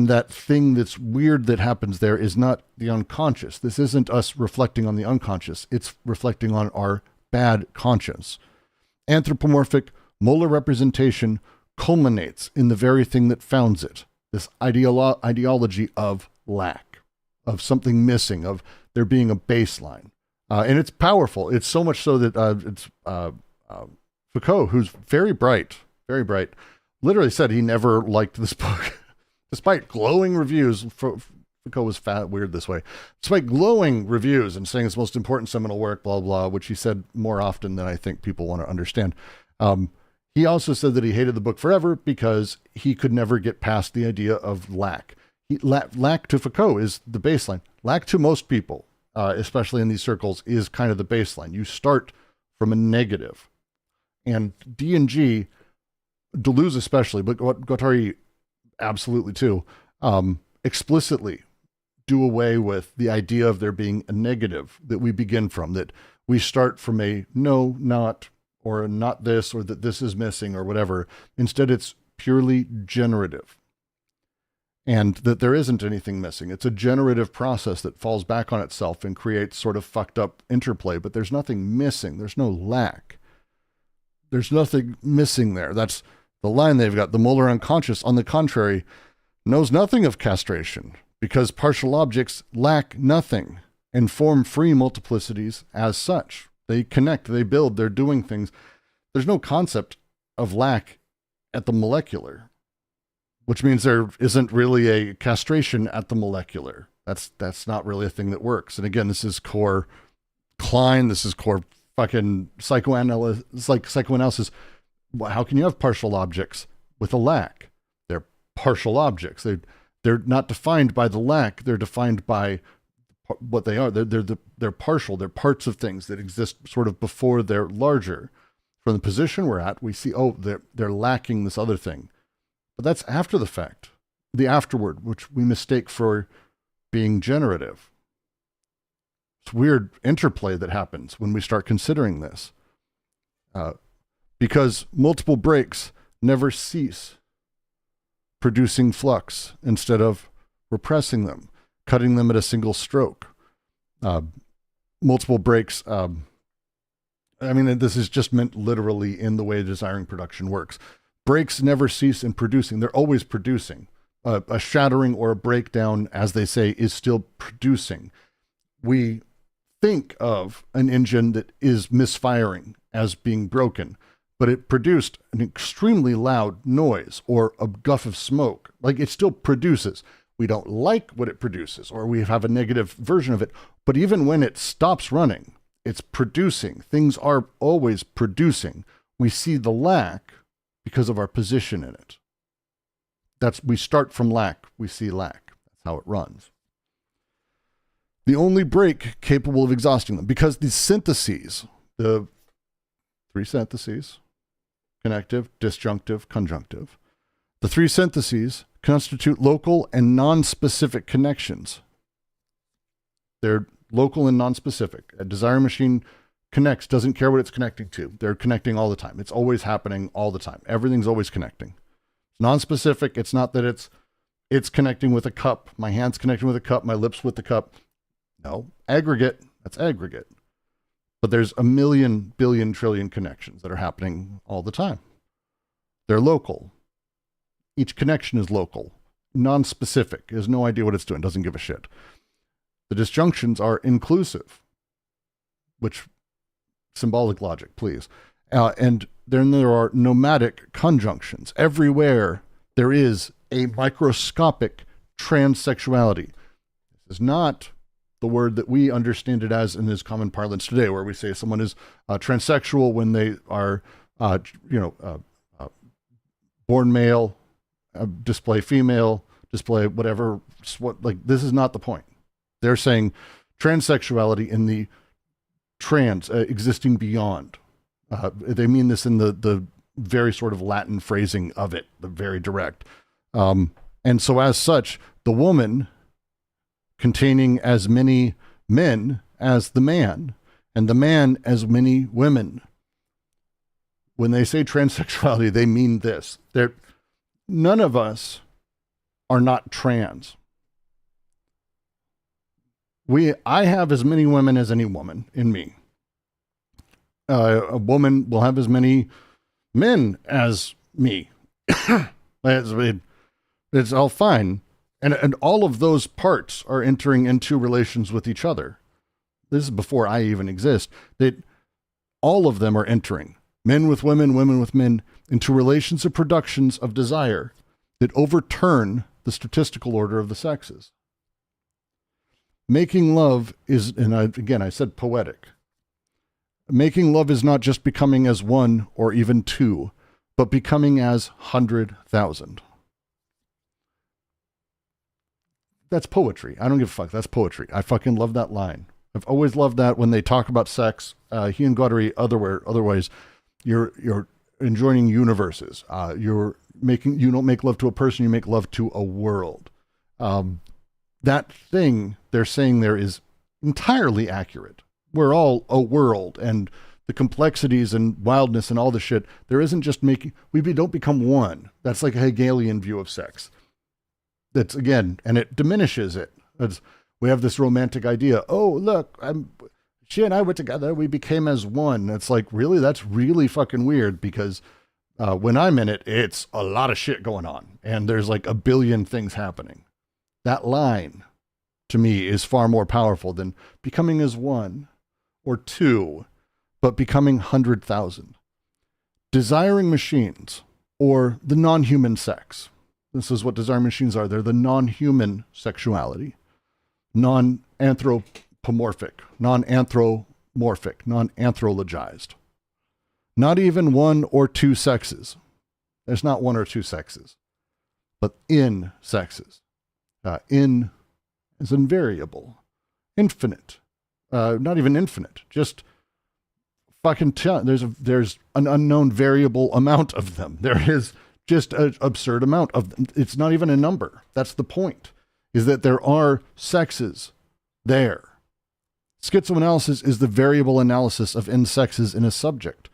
that thing that's weird that happens there is not the unconscious. This isn't us reflecting on the unconscious. It's reflecting on our bad conscience. Anthropomorphic molar representation culminates in the very thing that founds it, this ideology of lack, of something missing, of there being a baseline. And it's powerful. It's so much so that Foucault, who's very bright, literally said he never liked this book. Despite glowing reviews, Foucault was weird this way. Despite glowing reviews and saying it's the most important seminal work, blah, blah, which he said more often than I think people want to understand. He also said that he hated the book forever because he could never get past the idea of lack. Lack to Foucault is the baseline. Lack to most people, especially in these circles, is kind of the baseline. You start from a negative. And D&G, Deleuze especially, but Guattari absolutely too, explicitly do away with the idea of there being a negative that we begin from, that we start from a no, not, or not this, or that this is missing, or whatever. Instead, it's purely generative. And that there isn't anything missing. It's a generative process that falls back on itself and creates sort of fucked up interplay, but there's nothing missing. There's no lack. There's nothing missing there. That's the line they've got. The molar unconscious, on the contrary, knows nothing of castration because partial objects lack nothing and form free multiplicities as such. They connect, they build, they're doing things. There's no concept of lack at the molecular, which means there isn't really a castration at the molecular. That's not really a thing that works. And again, this is core Klein. This is core fucking psychoanalysis. It's like psychoanalysis. How can you have partial objects with a lack? They're partial objects. They're not defined by the lack. They're defined by what they are. They're partial. They're parts of things that exist sort of before they're larger. From the position we're at, we see, oh, they're lacking this other thing. But that's after the fact, the afterward, which we mistake for being generative. It's weird interplay that happens when we start considering this. Because multiple breaks never cease producing flux instead of repressing them, cutting them at a single stroke. Multiple breaks, I mean, this is just meant literally in the way desiring production works. Breaks never cease in producing. They're always producing. A shattering or a breakdown, as they say, is still producing. We think of an engine that is misfiring as being broken, but it produced an extremely loud noise or a guff of smoke. Like, it still produces. We don't like what it produces, or we have a negative version of it. But even when it stops running, it's producing. Things are always producing. We see the lack because of our position in it. We start from lack, we see lack. That's how it runs. The only break capable of exhausting them, because the syntheses, the three syntheses, connective, disjunctive, conjunctive, the three syntheses constitute local and non-specific connections. They're local and non-specific. A desire machine connects, doesn't care what it's connecting to. They're connecting all the time. It's always happening all the time. Everything's always connecting. Non-specific, it's not that it's connecting with a cup. My hand's connecting with a cup, my lips with the cup. No. Aggregate, that's aggregate. But there's a million, billion, trillion connections that are happening all the time. They're local. Each connection is local. Non-specific, has no idea what it's doing, doesn't give a shit. The disjunctions are inclusive, which symbolic logic, please. And then there are nomadic conjunctions. Everywhere there is a microscopic transsexuality. This is not the word that we understand it as in this common parlance today, where we say someone is transsexual when they are, born male, display female, display whatever. This is not the point. They're saying transsexuality in the trans, existing beyond. They mean this in the very sort of Latin phrasing of it, the very direct. And so as such, the woman containing as many men as the man, and the man as many women. When they say transsexuality, they mean this. None of us are not trans. I have as many women as any woman in me. A woman will have as many men as me. It's all fine. And all of those parts are entering into relations with each other. This is before I even exist. All of them are entering, men with women, women with men, into relations of productions of desire that overturn the statistical order of the sexes. Making love is, and I said poetic. Making love is not just becoming as one or even two, but becoming as 100,000. That's poetry. I don't give a fuck. That's poetry. I fucking love that line. I've always loved that when they talk about sex. He and guattari, otherwise, you're enjoining universes. You don't make love to a person, you make love to a world. that thing they're saying there is entirely accurate. We're all a world, and the complexities and wildness and all the shit, there isn't just we don't become one. That's like a Hegelian view of sex. That's, again, and it diminishes it. We have this romantic idea. Oh, look, she and I were together. We became as one. It's like, really? That's really fucking weird, because when I'm in it, it's a lot of shit going on, and there's like a billion things happening. That line, to me, is far more powerful than becoming as one or two, but becoming 100,000. Desiring machines, or the non-human sex. This is what desiring machines are. They're the non-human sexuality. Non-anthropomorphic, non-anthrologized. Not even one or two sexes. There's not one or two sexes, but in sexes. In is invariable, infinite, not even infinite, just fucking there's an unknown variable amount of them. There is just an absurd amount of them. It's not even a number. That's the point, is that there are sexes there. Schizoanalysis is the variable analysis of in sexes in a subject.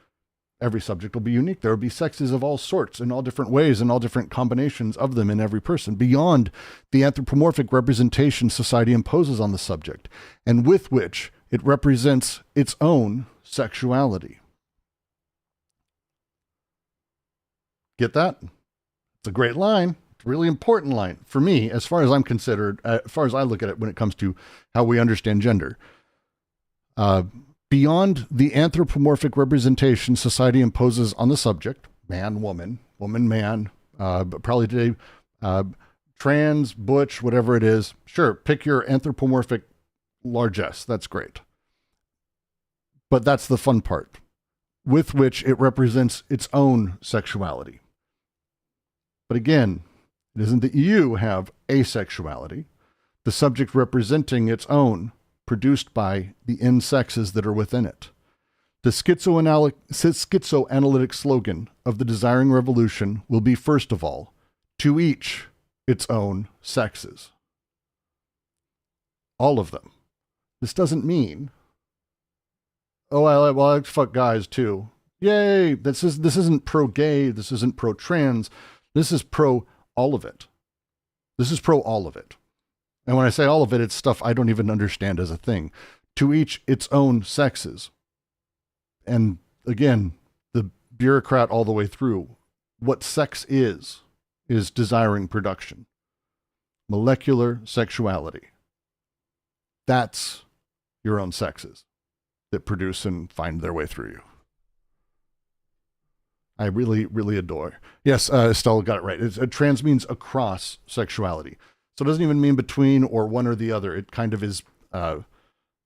Every subject will be unique. There will be sexes of all sorts in all different ways and all different combinations of them in every person, beyond the anthropomorphic representation society imposes on the subject, and with which it represents its own sexuality. Get that? It's a great line. It's a really important line for me, as far as I'm considered, as far as I look at it when it comes to how we understand gender. Beyond the anthropomorphic representation society imposes on the subject, man, woman, woman, man, but probably today, trans, butch, whatever it is. Sure, pick your anthropomorphic largesse. That's great. But that's the fun part, with which it represents its own sexuality. But again, it isn't that you have asexuality, the subject representing its own, produced by the in-sexes that are within it. The schizoanalytic slogan of the desiring revolution will be, first of all, to each its own sexes. All of them. This doesn't mean, oh, I like to fuck guys too. Yay! This isn't pro-gay, this isn't pro-trans, this is pro all of it. This is pro all of it. And when I say all of it, it's stuff I don't even understand as a thing. To each its own sexes. And again, the bureaucrat all the way through, what sex is desiring production. Molecular sexuality. That's your own sexes that produce and find their way through you. I really, really adore. Yes, Estelle got it right. Trans means across sexuality. So it doesn't even mean between or one or the other. It kind of is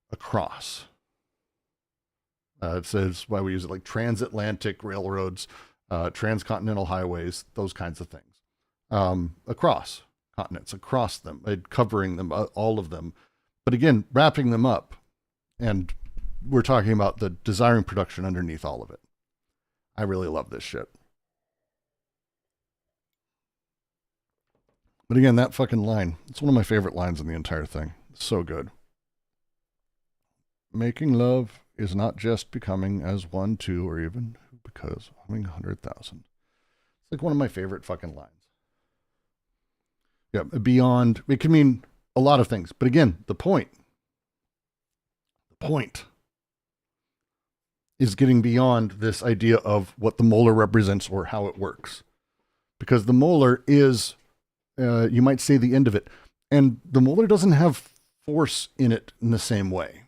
across. It says why we use it, like transatlantic railroads, transcontinental highways, those kinds of things. Across continents, across them, covering them, all of them. But again, wrapping them up. And we're talking about the desiring production underneath all of it. I really love this shit. But again, that fucking line, it's one of my favorite lines in the entire thing. It's so good. Making love is not just becoming as one, two, or even because having 100,000. It's like one of my favorite fucking lines. Yeah, beyond, it can mean a lot of things. But again, the point is getting beyond this idea of what the molar represents or how it works. Because the molar is, you might say, the end of it. And the molar doesn't have force in it in the same way.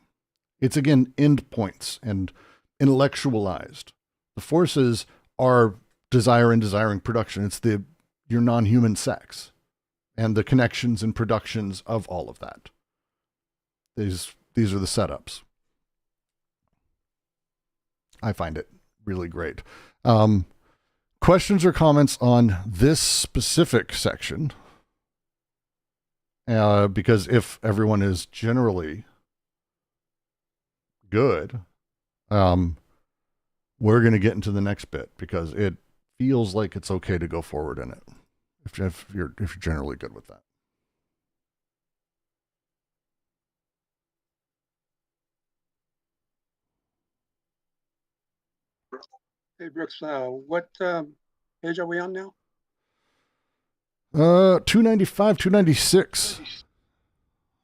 It's, again, end points and intellectualized. The forces are desire and desiring production. It's your non-human sex and the connections and productions of all of that. These are the setups. I find it really great. Questions or comments on this specific section? Because if everyone is generally good, we're going to get into the next bit because it feels like it's okay to go forward in it if you're generally good with that. Hey, Brooks, what page are we on now? 295, 296.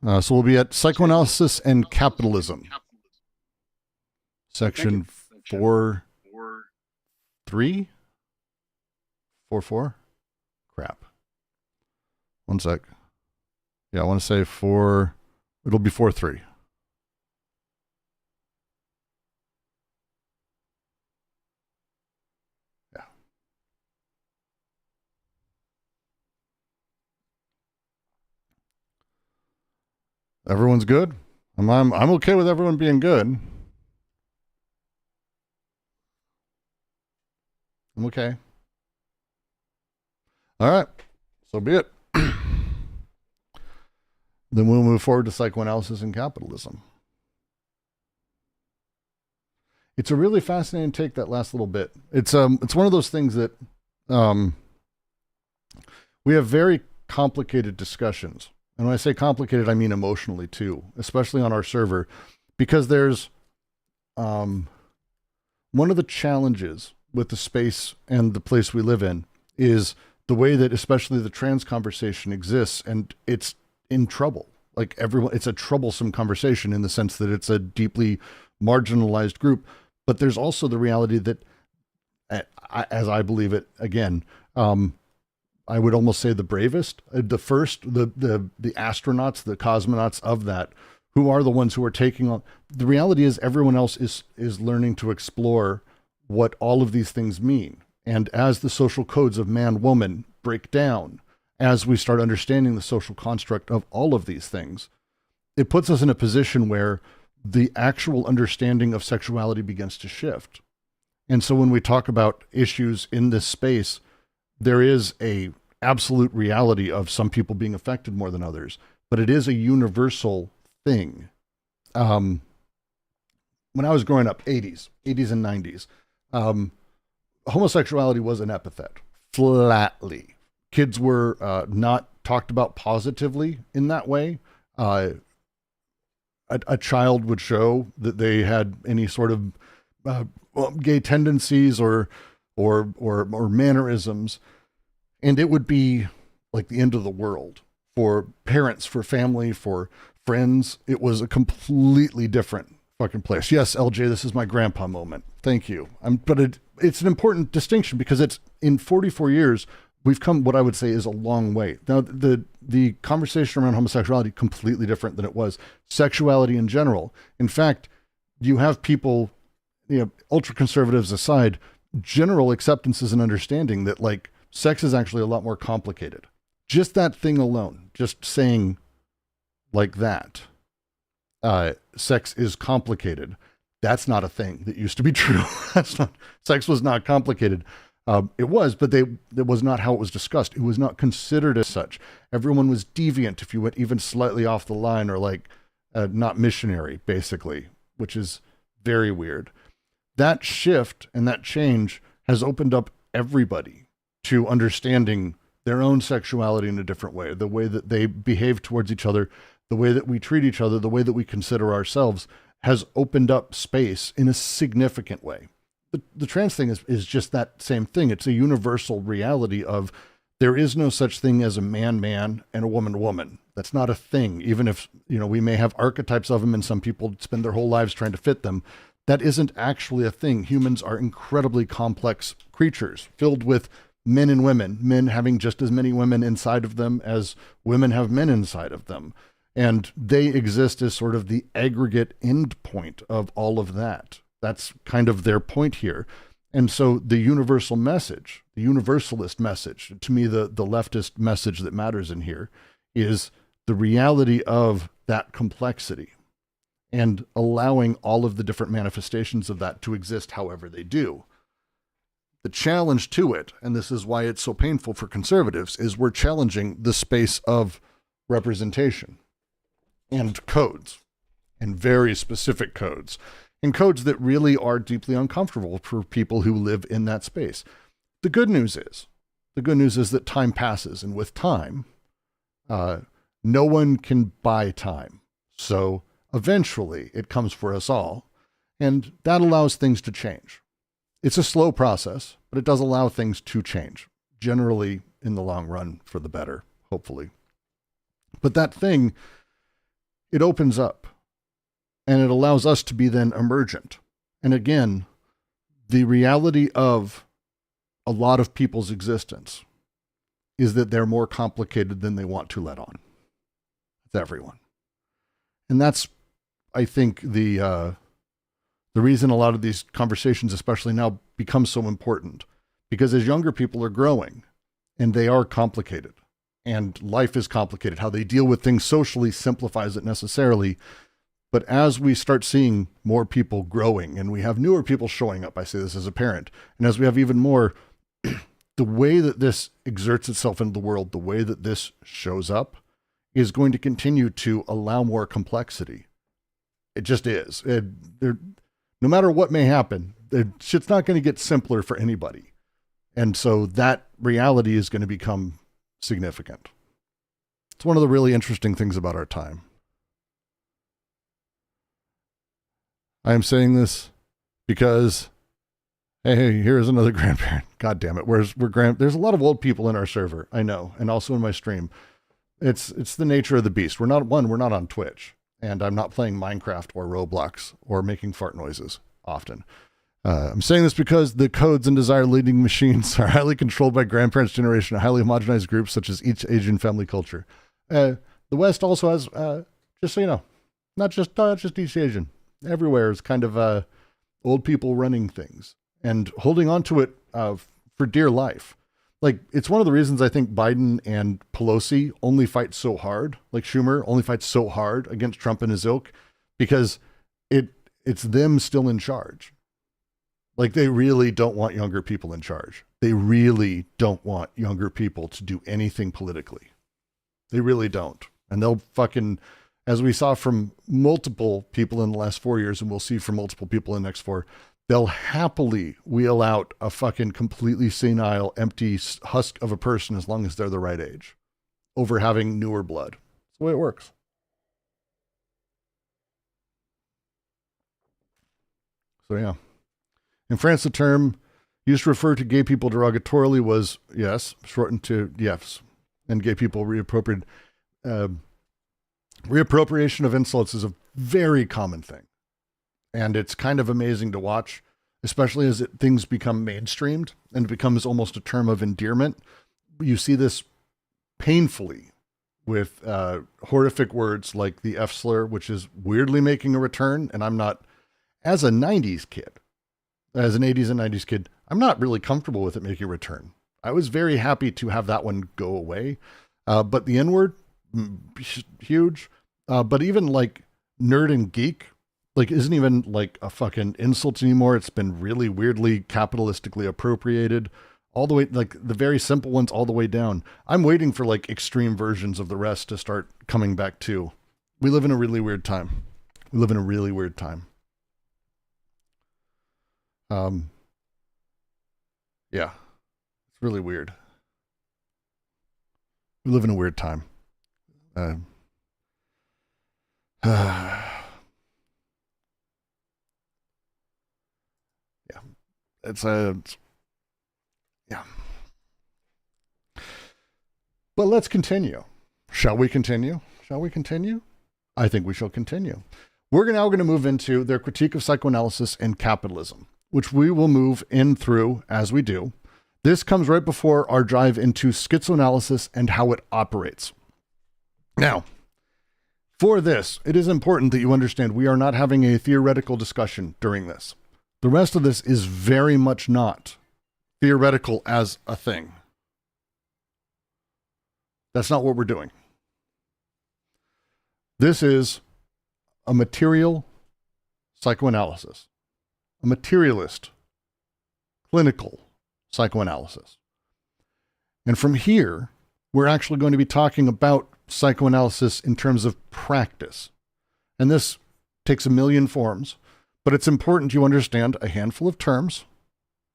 So we'll be at Psychoanalysis and Capitalism. Section 4, 3? 4, 4? Crap. One sec. Yeah, I want to say 4. It'll be 4, 3. Yeah. Everyone's good? I'm okay with everyone being good. I'm okay. All right. So be it. Then we'll move forward to Psychoanalysis and Capitalism. It's a really fascinating take, that last little bit. It's one of those things that we have very complicated discussions. And when I say complicated, I mean emotionally too, especially on our server, because there's one of the challenges with the space and the place we live in is the way that especially the trans conversation exists, and it's in trouble. Like everyone, it's a troublesome conversation in the sense that it's a deeply marginalized group. But there's also the reality that, as I believe it, again, I would almost say the bravest, the first, the astronauts, the cosmonauts of that, who are the ones who are taking on. The reality is everyone else is learning to explore what all of these things mean. And as the social codes of man, woman break down, as we start understanding the social construct of all of these things, it puts us in a position where the actual understanding of sexuality begins to shift. And so when we talk about issues in this space, there is a absolute reality of some people being affected more than others, but it is a universal thing. When I was growing up, 80s and 90s, homosexuality was an epithet, flatly. Kids were not talked about positively in that way. A child would show that they had any sort of gay tendencies or mannerisms, and it would be like the end of the world for parents, for family, for friends. It was a completely different fucking place. Yes, LJ, this is my grandpa moment. Thank you. But it's an important distinction because it's in 44 years. We've come what I would say is a long way. Now, the conversation around homosexuality, completely different than it was. Sexuality in general. In fact, you have people, ultra-conservatives aside, general acceptances and understanding that, like, sex is actually a lot more complicated. Just that thing alone, just saying like that, sex is complicated. That's not a thing that used to be true. Sex was not complicated. It was, but it was not how it was discussed. It was not considered as such. Everyone was deviant if you went even slightly off the line, or like not missionary, basically, which is very weird. That shift and that change has opened up everybody to understanding their own sexuality in a different way, the way that they behave towards each other, the way that we treat each other, the way that we consider ourselves has opened up space in a significant way. The trans thing is just that same thing. It's a universal reality of there is no such thing as a man and a woman. That's not a thing. Even if, we may have archetypes of them and some people spend their whole lives trying to fit them. That isn't actually a thing. Humans are incredibly complex creatures filled with men and women, men having just as many women inside of them as women have men inside of them. And they exist as sort of the aggregate end point of all of that. That's kind of their point here. And so the universal message, the universalist message, to me, the leftist message that matters in here is the reality of that complexity and allowing all of the different manifestations of that to exist however they do. The challenge to it, and this is why it's so painful for conservatives, is we're challenging the space of representation and codes, and very specific codes. And codes that really are deeply uncomfortable for people who live in that space. The good news is that time passes, and with time, no one can buy time. So eventually it comes for us all, and that allows things to change. It's a slow process, but it does allow things to change, generally in the long run for the better, hopefully. But that thing, it opens up and it allows us to be then emergent. And again, the reality of a lot of people's existence is that they're more complicated than they want to let on. It's everyone. And that's, I think, the reason a lot of these conversations, especially now, become so important. Because as younger people are growing, and they are complicated, and life is complicated, how they deal with things socially simplifies it necessarily. But as we start seeing more people growing, and we have newer people showing up, I say this as a parent, and as we have even more, the way that this exerts itself into the world, the way that this shows up, is going to continue to allow more complexity. It just is. No matter what may happen, shit's not going to get simpler for anybody. And so that reality is going to become significant. It's one of the really interesting things about our time. I am saying this because, hey, here's another grandparent. God damn it. There's a lot of old people in our server, I know, and also in my stream. It's the nature of the beast. We're not on Twitch, and I'm not playing Minecraft or Roblox or making fart noises often. I'm saying this because the codes and desire-leading machines are highly controlled by grandparents' generation, highly homogenized groups such as each Asian family culture. The West also has, just so you know, not just East Asian. Everywhere is kind of old people running things and holding on to it for dear life. Like, it's one of the reasons I think Biden and Pelosi only fight so hard, like Schumer only fights so hard against Trump and his ilk, because it's them still in charge. Like, they really don't want younger people in charge. They really don't want younger people to do anything politically. They really don't. And they'll fucking, as we saw from multiple people in the last 4 years, and we'll see from multiple people in the next 4, they'll happily wheel out a fucking completely senile, empty husk of a person as long as they're the right age, over having newer blood. That's the way it works. So yeah. In France, the term used to refer to gay people derogatorily was, yes, shortened to yes, and gay people reappropriated. Reappropriation of insults is a very common thing. And it's kind of amazing to watch, especially as things become mainstreamed and it becomes almost a term of endearment. You see this painfully with horrific words like the F slur, which is weirdly making a return. And I'm not, as a 90s kid, as an 80s and 90s kid, I'm not really comfortable with it making a return. I was very happy to have that one go away. But the N-word, huge. But even like nerd and geek, like isn't even like a fucking insult anymore. It's been really weirdly capitalistically appropriated all the way, like the very simple ones all the way down. I'm waiting for like extreme versions of the rest to start coming back too. We live in a really weird time. Yeah, it's really weird. We live in a weird time. Yeah, yeah. But let's continue. Shall we continue? I think we shall continue. We're now going to move into their critique of psychoanalysis and capitalism, which we will move in through as we do. This comes right before our dive into schizoanalysis and how it operates. Now, for this, it is important that you understand we are not having a theoretical discussion during this. The rest of this is very much not theoretical as a thing. That's not what we're doing. This is a material psychoanalysis, a materialist, clinical psychoanalysis. And from here, we're actually going to be talking about psychoanalysis in terms of practice. And this takes a million forms, but it's important you understand a handful of terms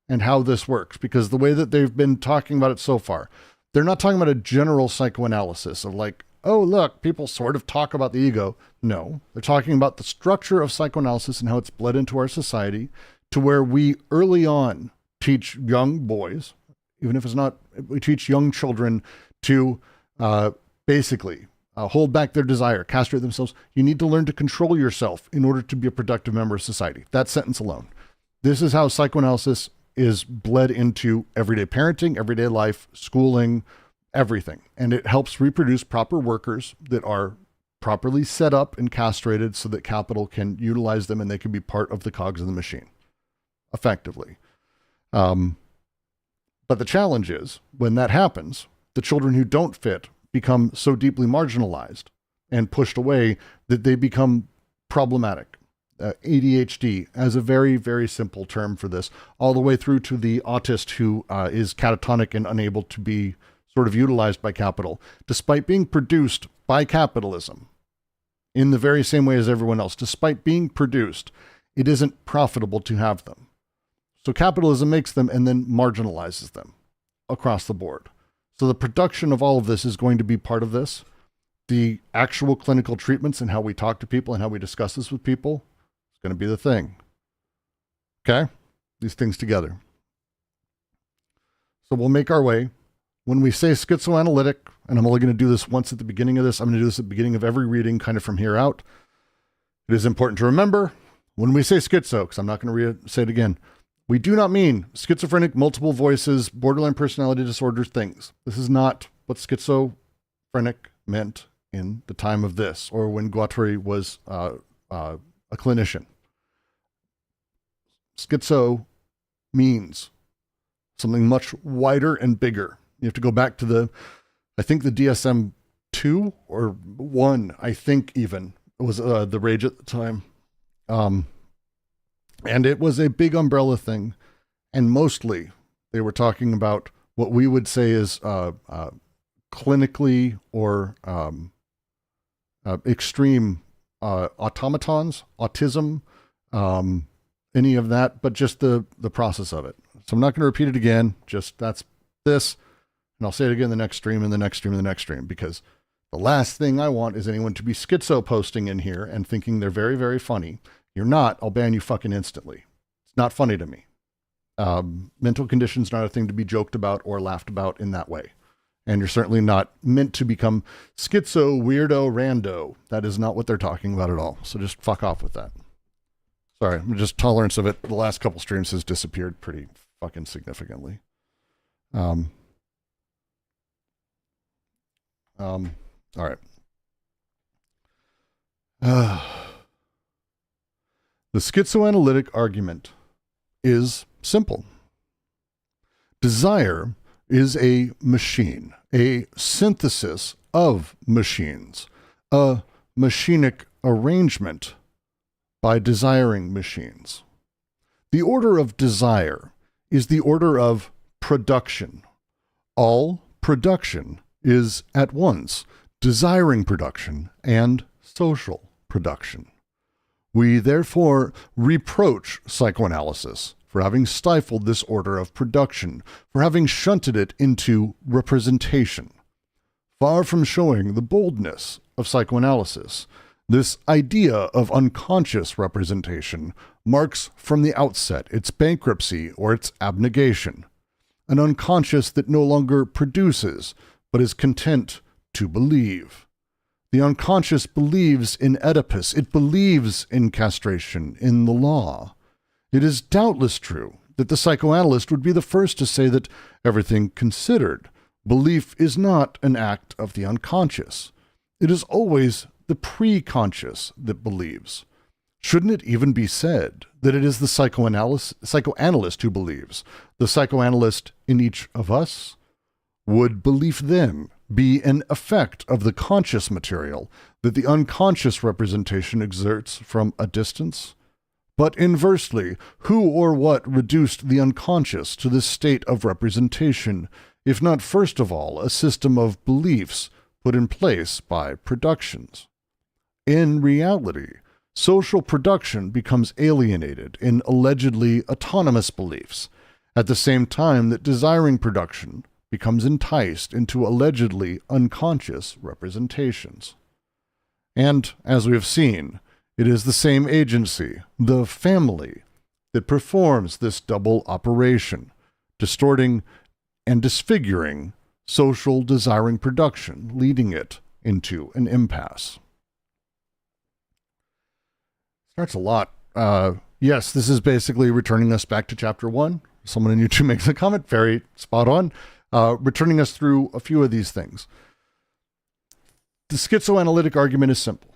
and how this works, because the way that they've been talking about it so far, they're not talking about a general psychoanalysis of like, oh, look, people sort of talk about the ego. No, they're talking about the structure of psychoanalysis and how it's bled into our society to where we early on teach young boys, even if it's not, we teach young children to basically hold back their desire, castrate themselves. You need to learn to control yourself in order to be a productive member of society. That sentence alone. This is how psychoanalysis is bled into everyday parenting, everyday life, schooling, everything. And it helps reproduce proper workers that are properly set up and castrated so that capital can utilize them and they can be part of the cogs of the machine effectively. But the challenge is when that happens, the children who don't fit become so deeply marginalized and pushed away that they become problematic. ADHD as a very, very simple term for this, all the way through to the autist who is catatonic and unable to be sort of utilized by capital, despite being produced by capitalism in the very same way as everyone else. Despite being produced, it isn't profitable to have them. So capitalism makes them and then marginalizes them across the board. So the production of all of this is going to be part of this. The actual clinical treatments and how we talk to people and how we discuss this with people is going to be the thing. Okay? These things together. So we'll make our way. When we say schizoanalytic, and I'm only going to do this once at the beginning of this, I'm going to do this at the beginning of every reading kind of from here out. It is important to remember when we say schizo, because I'm not going to say it again, we do not mean schizophrenic, multiple voices, borderline personality disorder things. This is not what schizophrenic meant in the time of this, or when Guattari was a clinician. Schizo means something much wider and bigger. You have to go back to I think the DSM-2 or 1, I think even, was the rage at the time. And it was a big umbrella thing. And mostly they were talking about what we would say is clinically or extreme automatons, autism, any of that, but just the process of it. So I'm not going to repeat it again. Just that's this. And I'll say it again in the next stream and the next stream and the next stream, because the last thing I want is anyone to be schizo posting in here and thinking they're very, very funny. You're not, I'll ban you fucking instantly. It's not funny to me. Mental condition's not a thing to be joked about or laughed about in that way. And you're certainly not meant to become schizo, weirdo, rando. That is not what they're talking about at all. So just fuck off with that. Sorry, just tolerance of it. The last couple streams has disappeared pretty fucking significantly. All right. The schizoanalytic argument is simple. Desire is a machine, a synthesis of machines, a machinic arrangement by desiring machines. The order of desire is the order of production. All production is at once desiring production and social production. We therefore reproach psychoanalysis for having stifled this order of production, for having shunted it into representation. Far from showing the boldness of psychoanalysis, this idea of unconscious representation marks from the outset its bankruptcy or its abnegation, an unconscious that no longer produces, but is content to believe. The unconscious believes in Oedipus. It believes in castration, in the law. It is doubtless true that the psychoanalyst would be the first to say that, everything considered, belief is not an act of the unconscious. It is always the pre-conscious that believes. Shouldn't it even be said that it is the psychoanalyst who believes? The psychoanalyst in each of us? Would belief then be an effect of the conscious material that the unconscious representation exerts from a distance? But inversely, who or what reduced the unconscious to this state of representation, if not first of all a system of beliefs put in place by productions? In reality, social production becomes alienated in allegedly autonomous beliefs, at the same time that desiring production becomes enticed into allegedly unconscious representations. And, as we have seen, it is the same agency, the family, that performs this double operation, distorting and disfiguring social desiring production, leading it into an impasse. Starts a lot. Yes, this is basically returning us back to chapter 1. Someone in YouTube makes a comment, very spot on, returning us through a few of these things. The schizoanalytic argument is simple.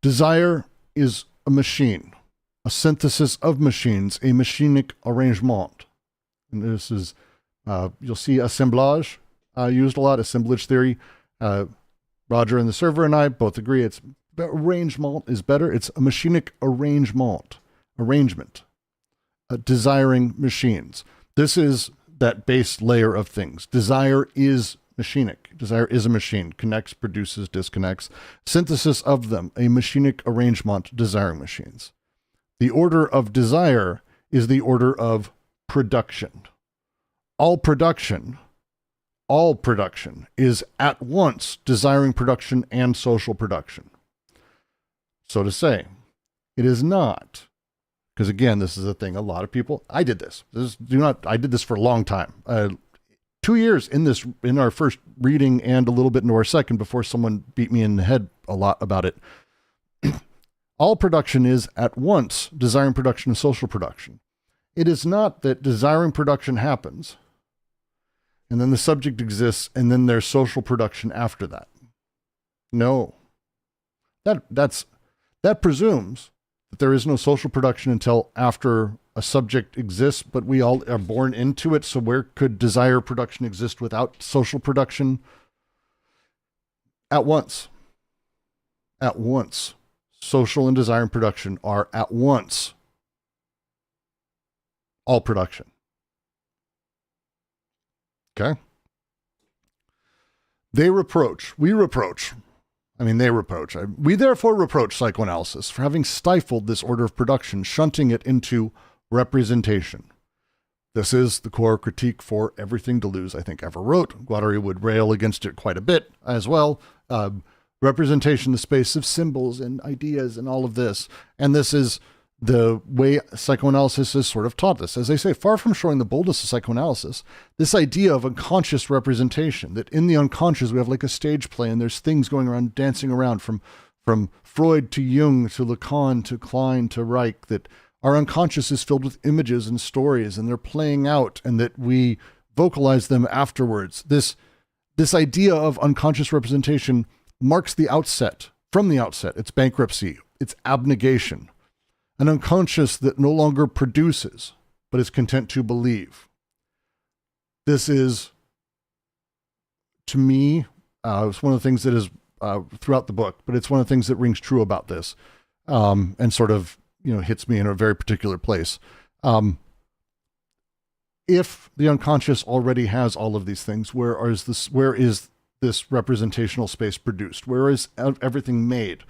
Desire is a machine, a synthesis of machines, a machinic arrangement. And this is, you'll see assemblage used a lot, assemblage theory. Roger and the server and I both agree it's arrangement is better. It's a machinic arrangement, desiring machines. This is that base layer of things. Desire is machinic. Desire is a machine. Connects, produces, disconnects. Synthesis of them, a machinic arrangement, desiring machines. The order of desire is the order of production. All production is at once desiring production and social production. So to say, it is not, because again, this is a thing, a lot of people, I did this. I did this for a long time. 2 years in our first reading and a little bit into our second before someone beat me in the head a lot about it. All production is at once desiring production and social production. It is not that desiring production happens and then the subject exists and then there's social production after that. No. That presumes that there is no social production until after a subject exists, but we all are born into it. So where could desire production exist without social production? At once. At once. Social and desiring production are at once all production. Okay? We therefore reproach psychoanalysis for having stifled this order of production, shunting it into representation. This is the core critique for everything Deleuze, I think, ever wrote. Guattari would rail against it quite a bit as well. Representation, the space of symbols and ideas and all of this. And this is the way psychoanalysis has sort of taught this. As I say, far from showing the boldness of psychoanalysis, this idea of unconscious representation, that in the unconscious we have like a stage play and there's things going around, dancing around from Freud to Jung to Lacan to Klein to Reich, that our unconscious is filled with images and stories and they're playing out and that we vocalize them afterwards. This idea of unconscious representation marks the outset. From the outset, it's bankruptcy, it's abnegation. An unconscious that no longer produces, but is content to believe. This is, to me, it's one of the things that is throughout the book, but it's one of the things that rings true about this, and sort of, hits me in a very particular place. If the unconscious already has all of these things, where is this representational space produced? Where is everything made?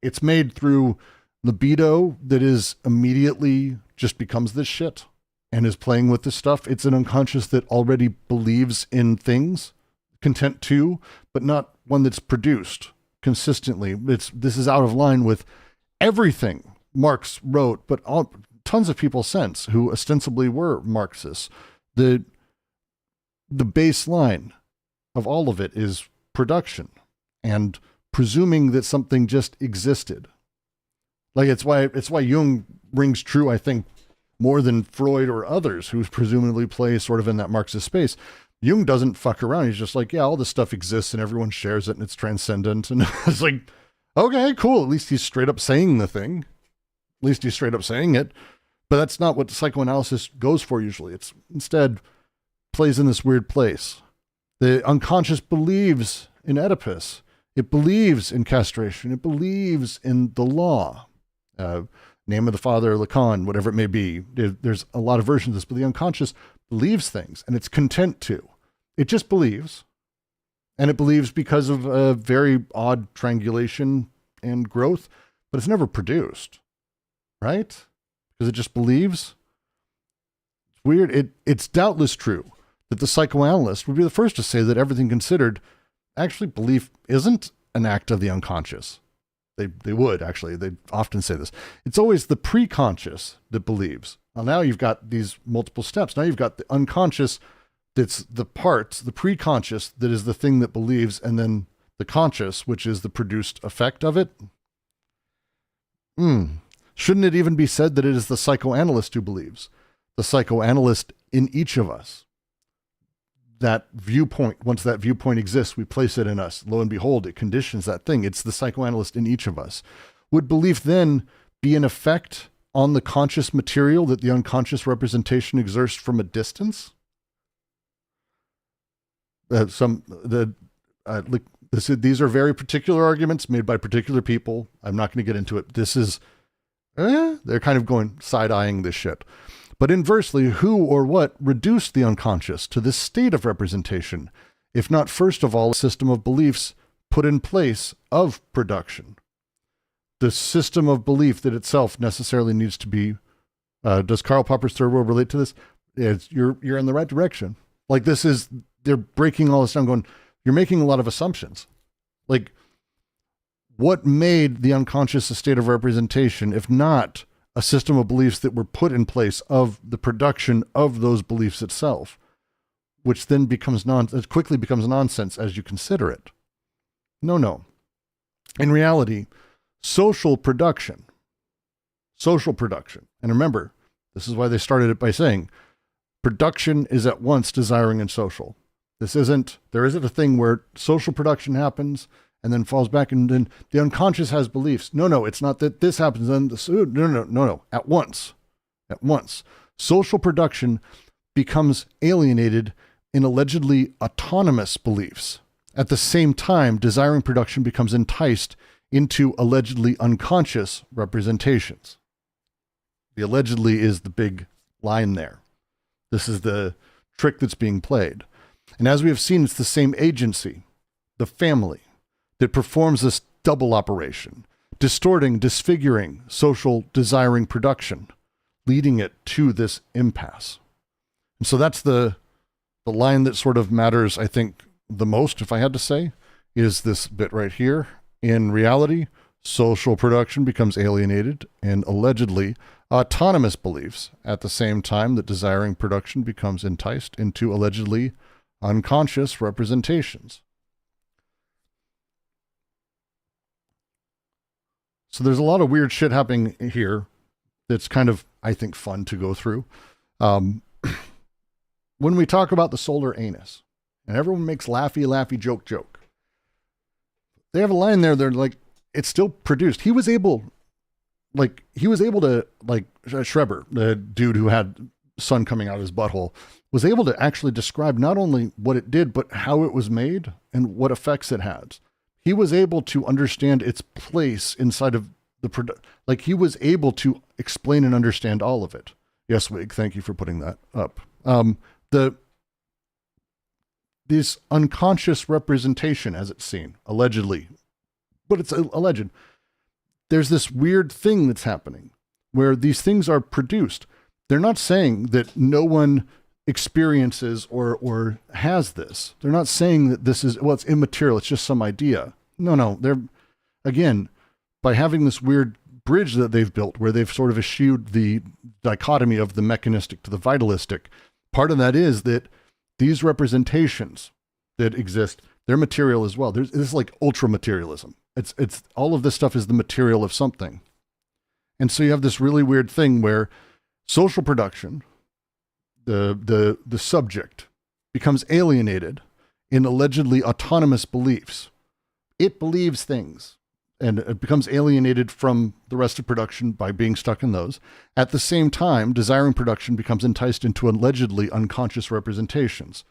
It's made through libido that is immediately just becomes this shit and is playing with this stuff. It's an unconscious that already believes in things, content to, but not one that's produced consistently. This is out of line with everything Marx wrote, but tons of people since who ostensibly were Marxists. The baseline of all of it is production and presuming that something just existed. Like it's why Jung rings true, I think, more than Freud or others who presumably play sort of in that Marxist space. Jung doesn't fuck around. He's just like, yeah, all this stuff exists and everyone shares it and it's transcendent. And it's like, okay, cool. At least he's straight up saying the thing. At least he's straight up saying it. But that's not what psychoanalysis goes for usually. It's instead plays in this weird place. The unconscious believes in Oedipus. It believes in castration. It believes in the law. Name of the father, Lacan, whatever it may be. There's a lot of versions of this, but the unconscious believes things and it's content to. It just believes. And it believes because of a very odd triangulation and growth, but it's never produced, right? Because it just believes. It's weird. It's doubtless true that the psychoanalyst would be the first to say that everything considered, actually belief isn't an act of the unconscious. They would actually. They often say this. It's always the preconscious that believes. Well, now you've got these multiple steps. Now you've got the unconscious. That's the parts, the preconscious, that is the thing that believes, and then the conscious, which is the produced effect of it. Shouldn't it even be said that it is the psychoanalyst who believes? The psychoanalyst in each of us. That viewpoint, once that viewpoint exists, we place it in us. Lo and behold, it conditions that thing. It's the psychoanalyst in each of us. Would belief then be an effect on the conscious material that the unconscious representation exerts from a distance? These are very particular arguments made by particular people. I'm not going to get into it. This is, they're kind of going side-eyeing this shit. But inversely, who or what reduced the unconscious to this state of representation, if not first of all a system of beliefs put in place of production? The system of belief that itself necessarily needs to be, does Karl Popper's third world relate to this? You're in the right direction. Like this is, they're breaking all this down going, you're making a lot of assumptions. Like what made the unconscious a state of representation, if not a system of beliefs that were put in place of the production of those beliefs itself, which then becomes it quickly becomes nonsense as you consider it. No. In reality, social production, and remember, this is why they started it by saying, production is at once desiring and social. There isn't a thing where social production happens and then falls back and then the unconscious has beliefs. No, it's not that this happens and this, no. At once. Social production becomes alienated in allegedly autonomous beliefs. At the same time, desiring production becomes enticed into allegedly unconscious representations. The allegedly is the big line there. This is the trick that's being played. And as we have seen, it's the same agency, the family, that performs this double operation, distorting, disfiguring social desiring production, leading it to this impasse. And so that's the line that sort of matters, I think, the most, if I had to say, is this bit right here. In reality, social production becomes alienated in allegedly autonomous beliefs at the same time that desiring production becomes enticed into allegedly unconscious representations. So there's a lot of weird shit happening here that's kind of, I think, fun to go through. When we talk about the solar anus, and everyone makes laughy joke, they have a line there, they're like, it's still produced. He was able to, Schreber, the dude who had sun coming out of his butthole, was able to actually describe not only what it did, but how it was made and what effects it had. He was able to understand its place inside of the he was able to explain and understand all of it. Yes, Wig, thank you for putting that up. This unconscious representation as it's seen, allegedly, but it's alleged. There's this weird thing that's happening where these things are produced. They're not saying that no one experiences or has this. They're not saying that this is, it's immaterial. It's just some idea. No. They're, again, by having this weird bridge that they've built where they've sort of eschewed the dichotomy of the mechanistic to the vitalistic, part of that is that these representations that exist, they're material as well. This is like ultra materialism. It's all of this stuff is the material of something. And so you have this really weird thing where social production, the subject, becomes alienated in allegedly autonomous beliefs. It believes things and it becomes alienated from the rest of production by being stuck in those. At the same time, desiring production becomes enticed into allegedly unconscious representations.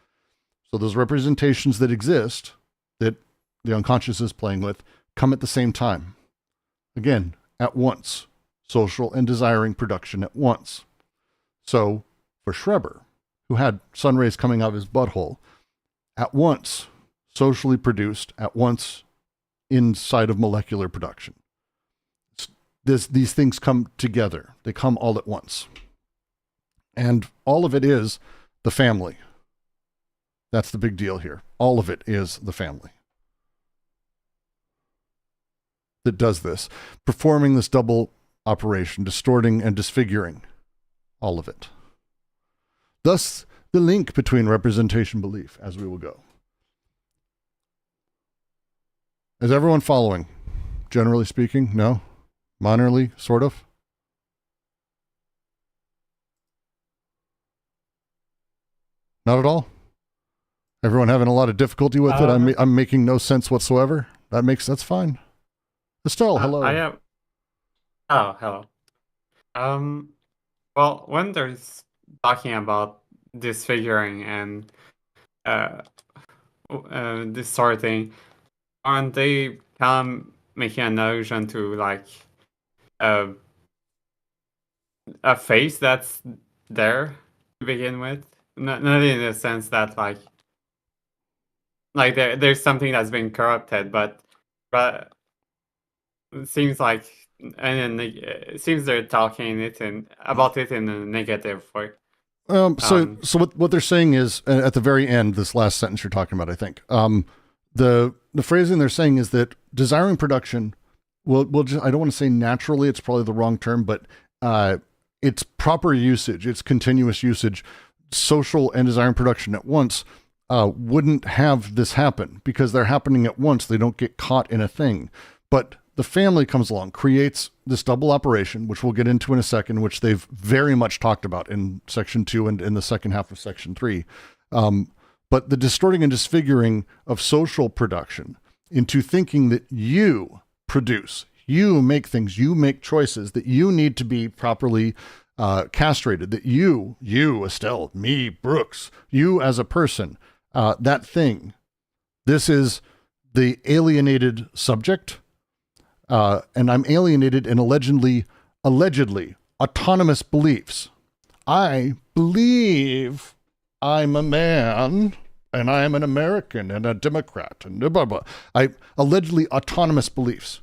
So those representations that exist, that the unconscious is playing with, come at the same time. Again, at once. Social and desiring production at once. So for Schreber, who had sun rays coming out of his butthole, at once socially produced, at once inside of molecular production. These things come together. They come all at once. And all of it is the family. That's the big deal here. All of it is the family. that does this, performing this double operation, distorting and disfiguring all of it. Thus, the link between representation belief, as we will go. Is everyone following? Generally speaking, no? Minorly, sort of? Not at all? Everyone having a lot of difficulty with it? I'm making no sense whatsoever? That's fine. Estelle, hello. I have. Oh, hello. Well, when there's talking about disfiguring and distorting, aren't they kind of making an allusion to like a face that's there to begin with? Not in the sense that like there's something that's been corrupted, but it seems like, and it seems they're talking about it in a negative way. So what they're saying is, at the very end, this last sentence you're talking about, I think, the phrasing they're saying is that desiring production will just, I don't want to say naturally, it's probably the wrong term, but it's proper usage, it's continuous usage, social and desiring production at once wouldn't have this happen because they're happening at once. They don't get caught in a thing. But the family comes along, creates this double operation, which we'll get into in a second, which they've very much talked about in section 2 and in the second half of section 3. But the distorting and disfiguring of social production into thinking that you produce, you make things, you make choices, that you need to be properly castrated, that you, Estelle, me, Brooks, you as a person, that thing, this is the alienated subject. And I'm alienated in allegedly autonomous beliefs. I believe I'm a man and I'm an American and a Democrat and blah, blah. Allegedly autonomous beliefs.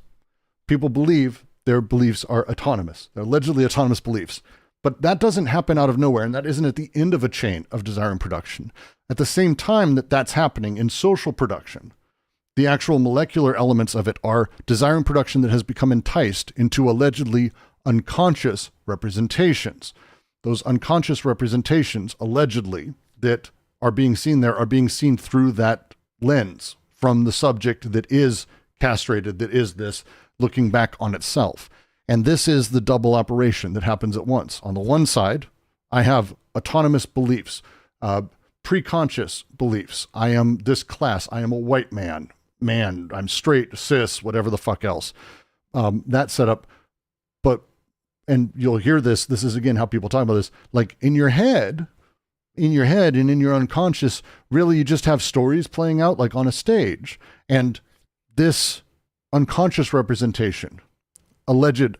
People believe their beliefs are autonomous. They're allegedly autonomous beliefs. But that doesn't happen out of nowhere, and that isn't at the end of a chain of desire and production. At the same time that's happening in social production, the actual molecular elements of it are desire and production that has become enticed into allegedly unconscious representations. Those unconscious representations, allegedly, that are being seen there are being seen through that lens from the subject that is castrated, that is this looking back on itself. And this is the double operation that happens at once. On the one side, I have autonomous beliefs, preconscious beliefs. I am this class. I am a white man. I'm straight, cis, whatever the fuck else. That setup. And you'll hear this is again how people talk about this, like in your head and in your unconscious, really you just have stories playing out like on a stage. And this unconscious representation, alleged,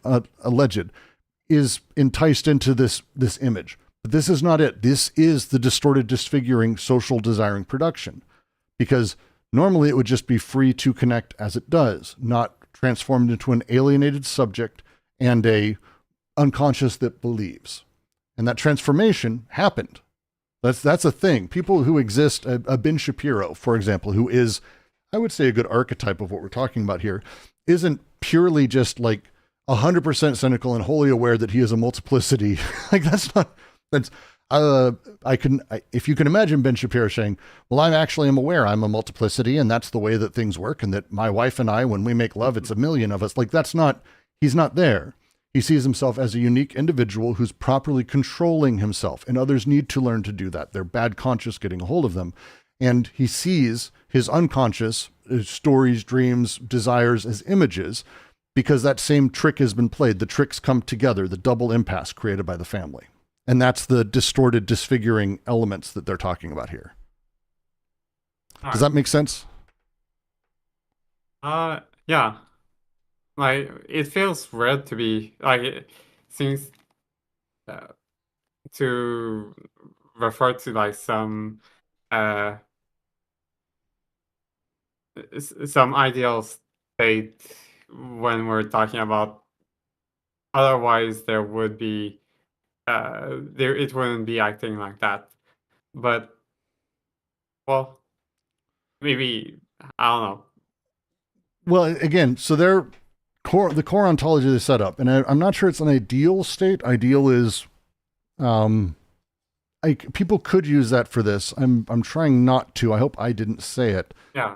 is enticed into this image. But this is not it. This is the distorted, disfiguring, social desiring production. Because normally it would just be free to connect as it does, not transformed into an alienated subject and a unconscious that believes. And that transformation happened. That's a thing. People who exist, a Ben Shapiro, for example, who is, I would say, a good archetype of what we're talking about here, isn't purely just like 100% cynical and wholly aware that he is a multiplicity. Like if you can imagine Ben Shapiro saying, well, I'm aware I'm a multiplicity and that's the way that things work. And that my wife and I, when we make love, it's a million of us. Like he's not there. He sees himself as a unique individual who's properly controlling himself, and others need to learn to do that. Their bad conscious getting a hold of them. And he sees his unconscious, his stories, dreams, desires as images, because that same trick has been played. The tricks come together, the double impasse created by the family. And that's the distorted, disfiguring elements that they're talking about here. Does that make sense? Yeah. Like, it feels weird to be, like, it seems to refer to, like, some ideal state when we're talking about, otherwise there would be, it wouldn't be acting like that. But, well, maybe, I don't know. Well, again, so the core ontology they set up, and I'm not sure it's an ideal state. Ideal is, people could use that for this. I'm trying not to. I hope I didn't say it. Yeah.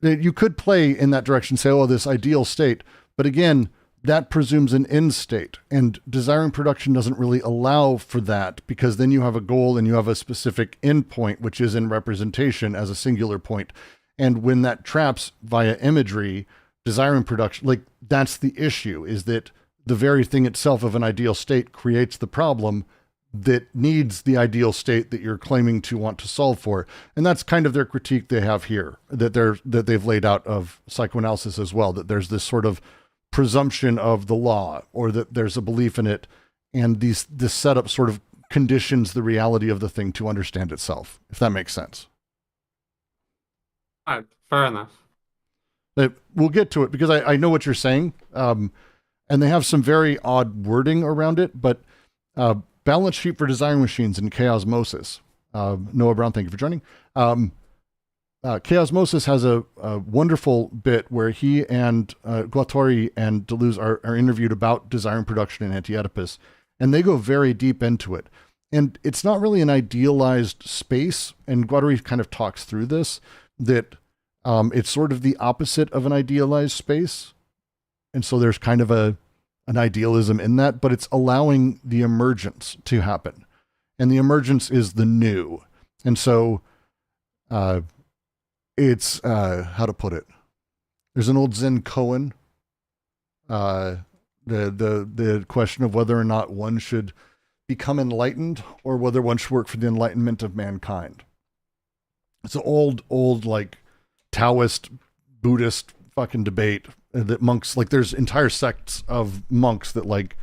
You could play in that direction, say, oh, this ideal state. But again, that presumes an end state, and desiring production doesn't really allow for that, because then you have a goal and you have a specific endpoint, which is in representation as a singular point. And when that traps via imagery, desiring production, like that's the issue, is that the very thing itself of an ideal state creates the problem that needs the ideal state that you're claiming to want to solve for. And that's kind of their critique they have here, that they've laid out of psychoanalysis as well, that there's this sort of presumption of the law, or that there's a belief in it, and this setup sort of conditions the reality of the thing to understand itself, if that makes sense. All right, fair enough. But we'll get to it, because I know what you're saying, and they have some very odd wording around it, but balance sheet for desiring machines in Chaosmosis. Noah Brown, thank you for joining. Chaosmosis has a wonderful bit where he and Guattari and Deleuze are interviewed about desiring production in Anti-Oedipus, and they go very deep into it. And it's not really an idealized space, and Guattari kind of talks through this, that it's sort of the opposite of an idealized space. And so there's kind of an idealism in that, but it's allowing the emergence to happen. And the emergence is the new. And so it's, how to put it? There's an old Zen koan, the question of whether or not one should become enlightened or whether one should work for the enlightenment of mankind. It's an old like Taoist, Buddhist fucking debate that monks, like there's entire sects of monks that like,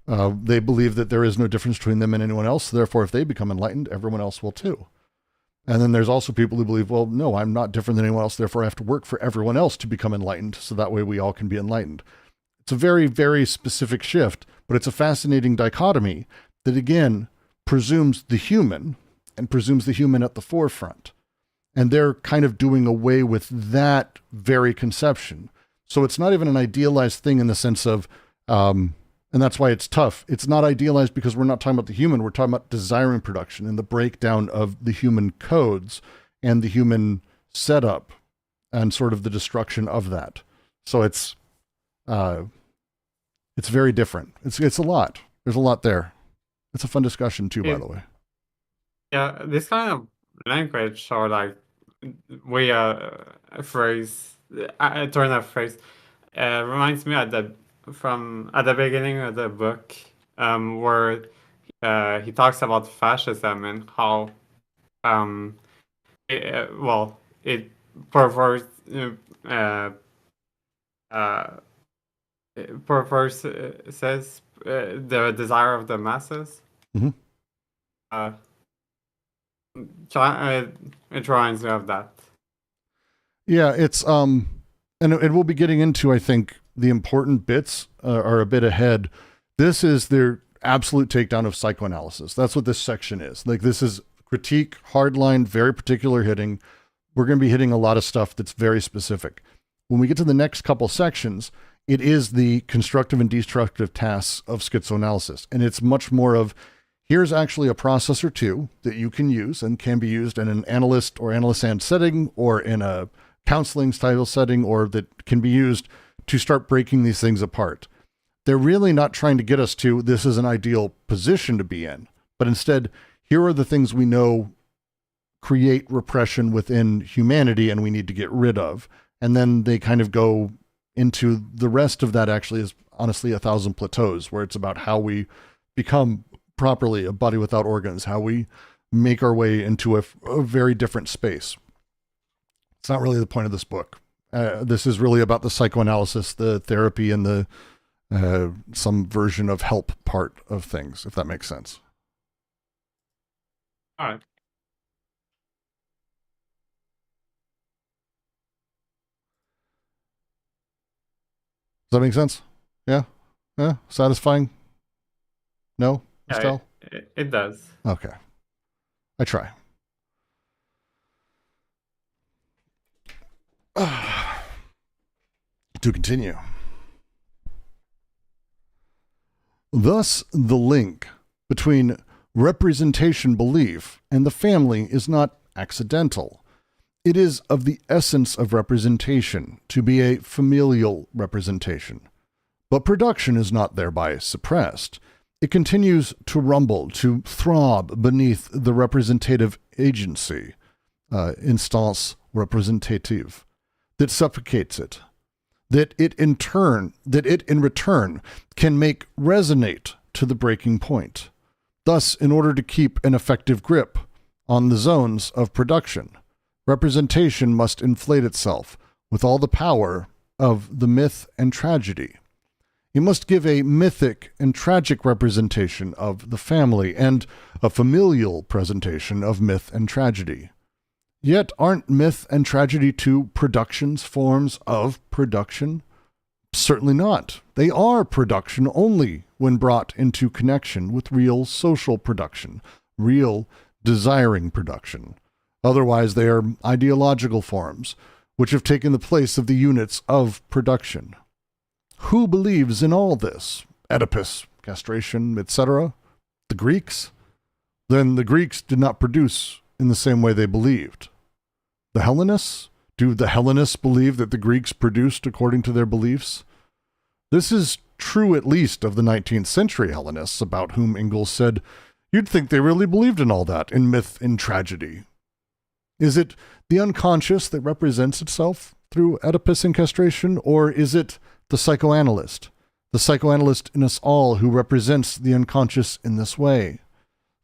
they believe that there is no difference between them and anyone else. Therefore, if they become enlightened, everyone else will too. And then there's also people who believe, well, no, I'm not different than anyone else. Therefore, I have to work for everyone else to become enlightened. So that way we all can be enlightened. It's a very, very specific shift, but it's a fascinating dichotomy that again presumes the human and presumes the human at the forefront. And they're kind of doing away with that very conception. So it's not even an idealized thing in the sense of, and that's why it's tough. It's not idealized because we're not talking about the human. We're talking about desiring production and the breakdown of the human codes and the human setup and sort of the destruction of that. So it's very different. It's a lot. There's a lot there. It's a fun discussion too, by the way. Yeah, this kind of language or like way a phrase, a turn of phrase, reminds me at the beginning of the book, where he talks about fascism and how it perverts says the desire of the masses. Mm-hmm. It reminds me of that. Yeah, it's and we'll be getting into, I think, the important bits are a bit ahead. This is their absolute takedown of psychoanalysis. That's what this section is. Like, this is critique, hardline, very particular hitting. We're going to be hitting a lot of stuff that's very specific. When we get to the next couple sections, it is the constructive and destructive tasks of schizoanalysis. And it's much more of, here's actually a process or two that you can use and can be used in an analyst or analyst-and setting or in a counseling style setting, or that can be used to start breaking these things apart. They're really not trying to get us to, this is an ideal position to be in, but instead, here are the things we know create repression within humanity and we need to get rid of. And then they kind of go into the rest of that actually is honestly 1,000 plateaus, where it's about how we become properly a body without organs, how we make our way into a very different space. It's not really the point of this book. This is really about the psychoanalysis, the therapy, and the some version of help part of things, if that makes sense. All right. Does that make sense? Yeah? Yeah? Satisfying? No? Estelle? It does. Okay. I try. To continue. Thus, the link between representation belief and the family is not accidental. It is of the essence of representation to be a familial representation. But production is not thereby suppressed. It continues to rumble, to throb beneath the representative agency, instance representative, that suffocates it, that it in return can make resonate to the breaking point. Thus, in order to keep an effective grip on the zones of production, representation must inflate itself with all the power of the myth and tragedy. It must give a mythic and tragic representation of the family and a familial presentation of myth and tragedy. Yet aren't myth and tragedy two productions, forms of production? Certainly not. They are production only when brought into connection with real social production, real desiring production. Otherwise, they are ideological forms, which have taken the place of the units of production. Who believes in all this? Oedipus, castration, etc.? The Greeks? Then the Greeks did not produce in the same way they believed. The Hellenists? Do the Hellenists believe that the Greeks produced according to their beliefs? This is true at least of the 19th century Hellenists, about whom Engels said, "You'd think they really believed in all that, in myth and tragedy." Is it the unconscious that represents itself through Oedipus and castration, or is it the psychoanalyst in us all who represents the unconscious in this way?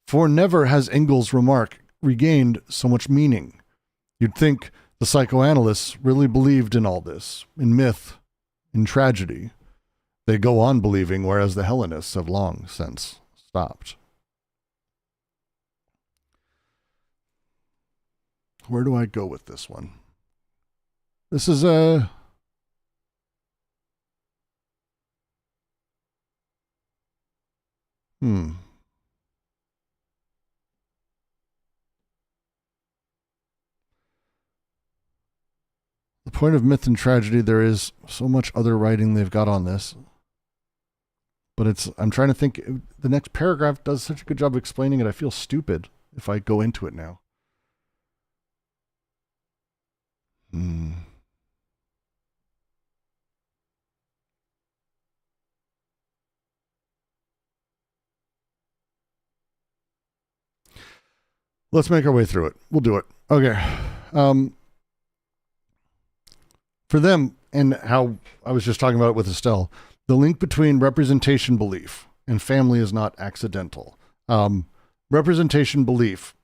For never has Engels' remark regained so much meaning. You'd think the psychoanalysts really believed in all this, in myth, in tragedy. They go on believing, whereas the Hellenists have long since stopped. Where do I go with this one? This is a... The point of myth and tragedy, there is so much other writing they've got on this. But I'm trying to think, the next paragraph does such a good job of explaining it, I feel stupid if I go into it now. Let's make our way through it. We'll do it. Okay. For them, and how I was just talking about it with Estelle, the link between representation belief and family is not accidental. Representation belief.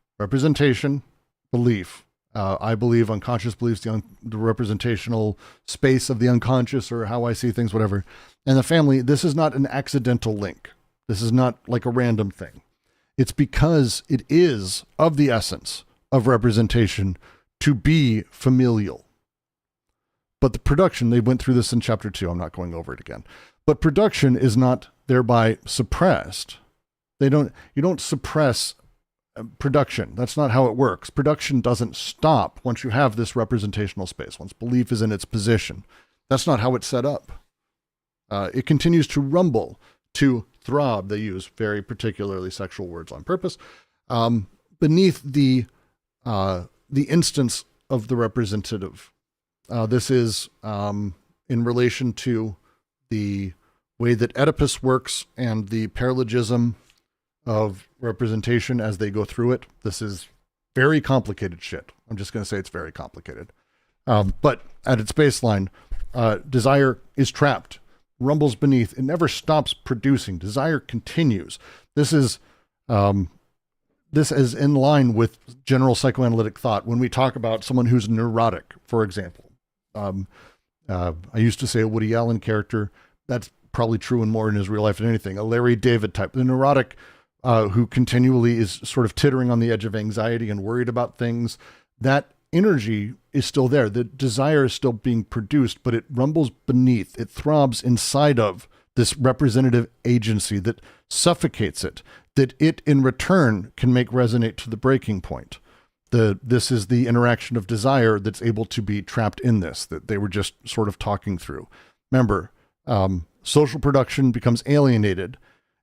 I believe unconscious beliefs, the representational space of the unconscious, or how I see things, whatever. And the family, this is not an accidental link. This is not like a random thing. It's because it is of the essence of representation to be familial. But the production, they went through this in chapter 2. I'm not going over it again. But production is not thereby suppressed. You don't suppress production. That's not how it works. Production doesn't stop once you have this representational space, once belief is in its position. That's not how it's set up. It continues to rumble, to throb. They use very particularly sexual words on purpose, beneath the instance of the representative. This is in relation to the way that Oedipus works and the paralogism of representation as they go through it. This is very complicated shit. I'm just going to say it's very complicated. But at its baseline, desire is trapped, rumbles beneath. It never stops producing. Desire continues. This is in line with general psychoanalytic thought. When we talk about someone who's neurotic, for example, I used to say a Woody Allen character. That's probably true and more in his real life than anything. A Larry David type, the neurotic who continually is sort of tittering on the edge of anxiety and worried about things. That energy is still there. The desire is still being produced, but it rumbles beneath. It throbs inside of this representative agency that suffocates it, that it in return can make resonate to the breaking point. This is the interaction of desire that's able to be trapped in this, that they were just sort of talking through. Remember, social production becomes alienated,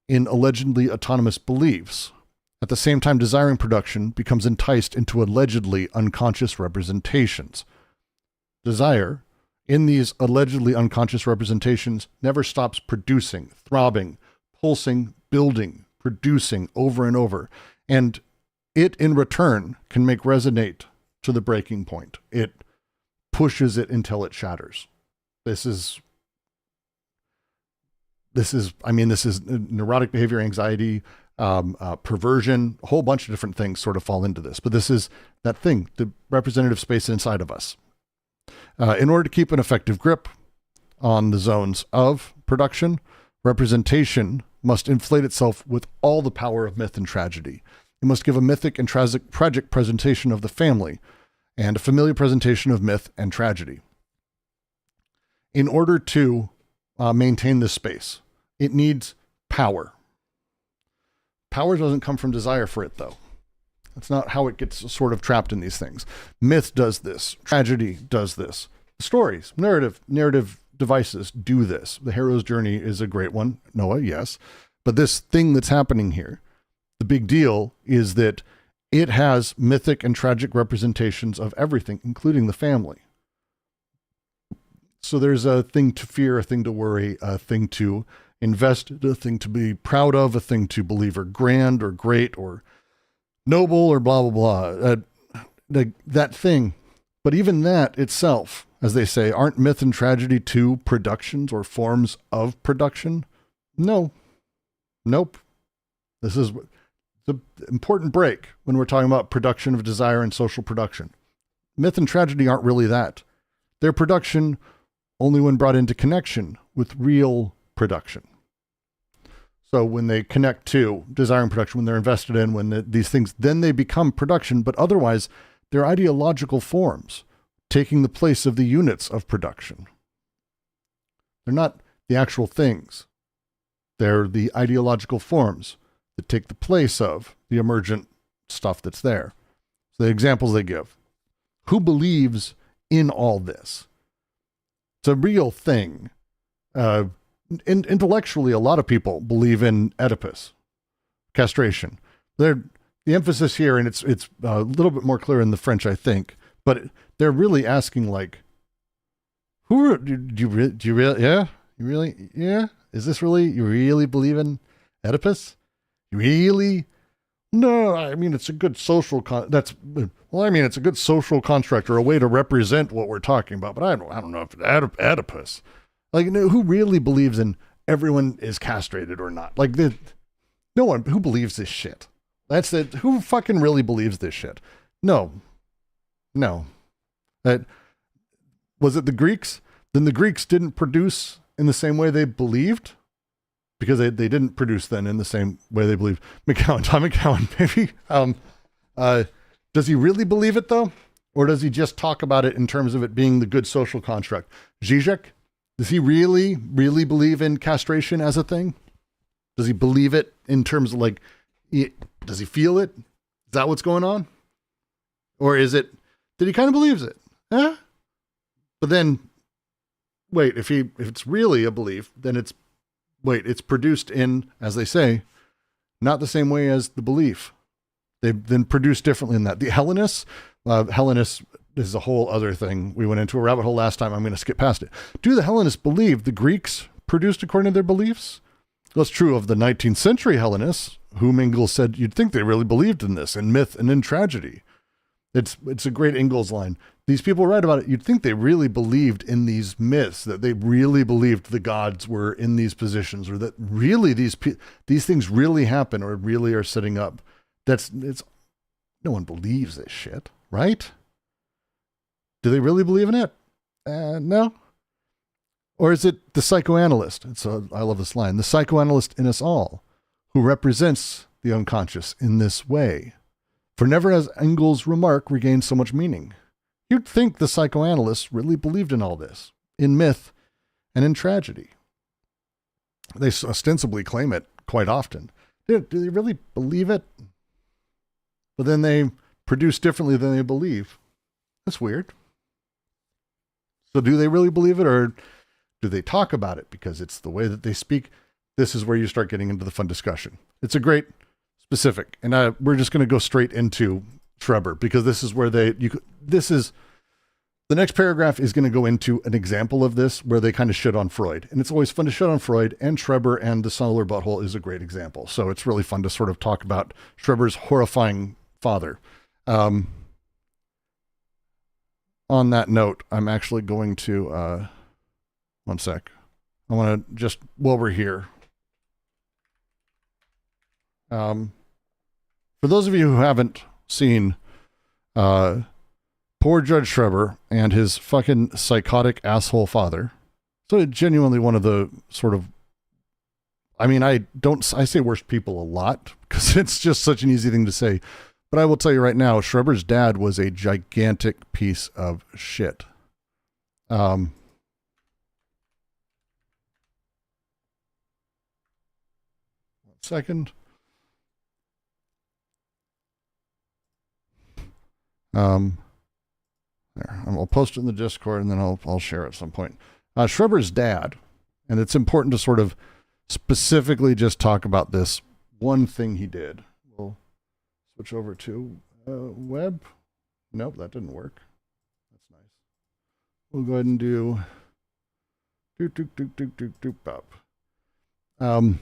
in allegedly autonomous beliefs. At the same time, desiring production becomes enticed into allegedly unconscious representations. Desire, in these allegedly unconscious representations, never stops producing, throbbing, pulsing, building, producing over and over. And it, in return, can make resonate to the breaking point. It pushes it until it shatters. This is neurotic behavior, anxiety, perversion, a whole bunch of different things sort of fall into this. But this is that thing, the representative space inside of us. In order to keep an effective grip on the zones of production, representation must inflate itself with all the power of myth and tragedy. It must give a mythic and tragic presentation of the family and a familiar presentation of myth and tragedy. In order to maintain this space, it needs power. Power doesn't come from desire for it, though. That's not how it gets sort of trapped in these things. Myth does this. Tragedy does this. Stories, narrative devices do this. The hero's journey is a great one. Noah, yes. But this thing that's happening here, the big deal is that it has mythic and tragic representations of everything, including the family. So there's a thing to fear, a thing to worry, a thing to invest, a thing to be proud of, a thing to believe are grand or great or noble or blah, blah, blah. That thing. But even that itself, as they say, aren't myth and tragedy two productions or forms of production? No. Nope. This is the important break when we're talking about production of desire and social production. Myth and tragedy aren't really that. They're production only when brought into connection with real production. So when they connect to desire and production, when they're invested in, these things, then they become production, but otherwise they're ideological forms taking the place of the units of production. They're not the actual things. They're the ideological forms that take the place of the emergent stuff that's there. So the examples they give. Who believes in all this? It's a real thing. Intellectually, a lot of people believe in Oedipus, castration. The emphasis here, and it's a little bit more clear in the French, I think, but they're really asking, like, is this really, you really believe in Oedipus? You really? No, I mean, it's a good social it's a good social construct or a way to represent what we're talking about, but I don't know if it's Oedipus. Like, who really believes in everyone is castrated or not? Like, no one who believes this shit. That's it. Who fucking really believes this shit? No. Was it the Greeks? Then the Greeks didn't produce in the same way they believed, because they didn't produce then in the same way they believed. Tom McCowan, maybe. Does he really believe it though? Or does he just talk about it in terms of it being the good social construct? Zizek, does he really believe in castration as a thing? Does he believe it in terms of like, does he feel it? Is that what's going on? Or is it that he kind of believes it? Huh? But then, wait, if it's really a belief, then it's produced in, as they say, not the same way as the belief. They've been produced differently in that. The Hellenists is a whole other thing. We went into a rabbit hole last time. I'm going to skip past it. Do the Hellenists believe the Greeks produced according to their beliefs? That's true of the 19th century Hellenists, whom Engels said you'd think they really believed in this, in myth and in tragedy. It's a great Engels line. These people write about it. You'd think they really believed in these myths, that they really believed the gods were in these positions, or that really these things really happen or really are setting up. No one believes this shit, right? Do they really believe in it? No. Or is it the psychoanalyst? I love this line. The psychoanalyst in us all, who represents the unconscious in this way. For never has Engels' remark regained so much meaning. You'd think the psychoanalysts really believed in all this, in myth and in tragedy. They ostensibly claim it quite often. Do they really believe it? But then they produce differently than they believe. That's weird. So do they really believe it, or do they talk about it because it's the way that they speak? this is where you start getting into the fun discussion. It's a great specific, and we're just going to go straight into Schreber because this is where the next paragraph is going to go into an example of this where they kind of shit on Freud. And it's always fun to shit on Freud, and Schreber and the cellular butthole is a great example. So it's really fun to sort of talk about Schreber's horrifying father. On that note, I'm actually going to, one sec. I want to just, while we're here, for those of you who haven't seen, poor Judge Schreber and his fucking psychotic asshole father. So genuinely one of the sort of, I mean, I say worst people a lot because it's just such an easy thing to say. But I will tell you right now, Schreber's dad was a gigantic piece of shit. One second. There, I'll post it in the Discord and then I'll share it at some point. Schreber's dad, and it's important to sort of specifically just talk about this one thing he did. We'll switch over to web. Nope, that didn't work. That's nice. We'll go ahead and do up. So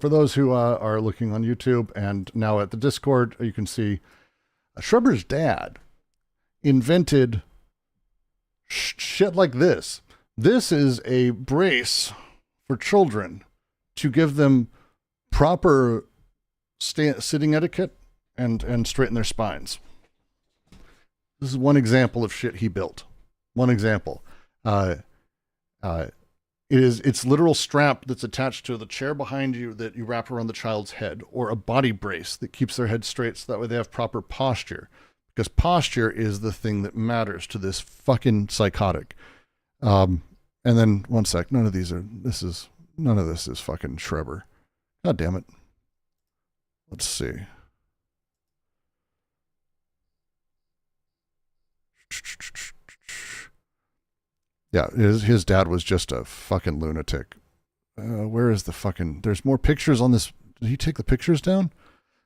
for those who are looking on YouTube and now at the Discord, you can see Schreber's dad invented shit like this. This is a brace for children to give them proper sitting etiquette and straighten their spines. This is one example of shit he built. One example. It's literal strap that's attached to the chair behind you that you wrap around the child's head, or a body brace that keeps their head straight so that way they have proper posture. Because posture is the thing that matters to this fucking psychotic. And then one sec, none of this is fucking Schreber. God damn it. Let's see. Yeah, his dad was just a fucking lunatic. Where is the fucking, there's more pictures on this. Did he take the pictures down?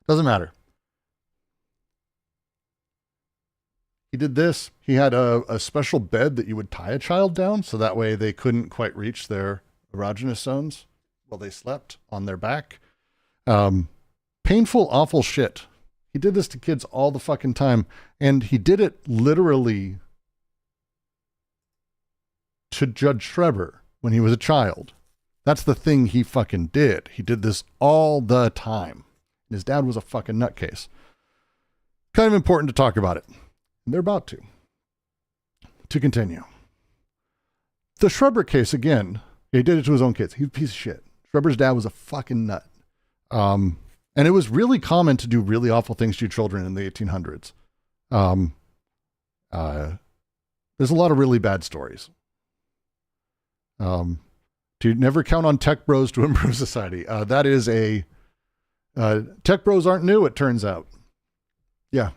Doesn't matter. He did this. He had a special bed that you would tie a child down so that way they couldn't quite reach their erogenous zones while they slept on their back. Painful, awful shit. He did this to kids all the fucking time. And he did it literally to Judge Schreber when he was a child. That's the thing he fucking did. He did this all the time. His dad was a fucking nutcase. Kind of important to talk about it. They're about to. To continue. The Schreber case, again, he did it to his own kids. He's a piece of shit. Schreber's dad was a fucking nut. And it was really common to do really awful things to your children in the 1800s. There's a lot of really bad stories. To never count on tech bros to improve society. That is tech bros aren't new, it turns out. Yeah.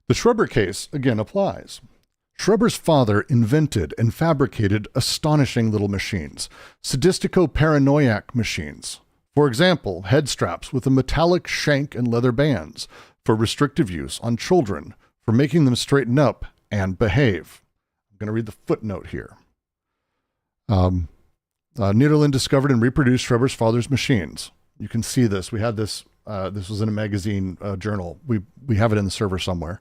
The Schreber case, again, applies. Schreber's father invented and fabricated astonishing little machines, sadistico-paranoiac machines. For example, head straps with a metallic shank and leather bands for restrictive use on children, for making them straighten up and behave. I'm going to read the footnote here. Nederland discovered and reproduced Schreber's father's machines. You can see this. We had this. This was in a magazine journal. We have it in the server somewhere.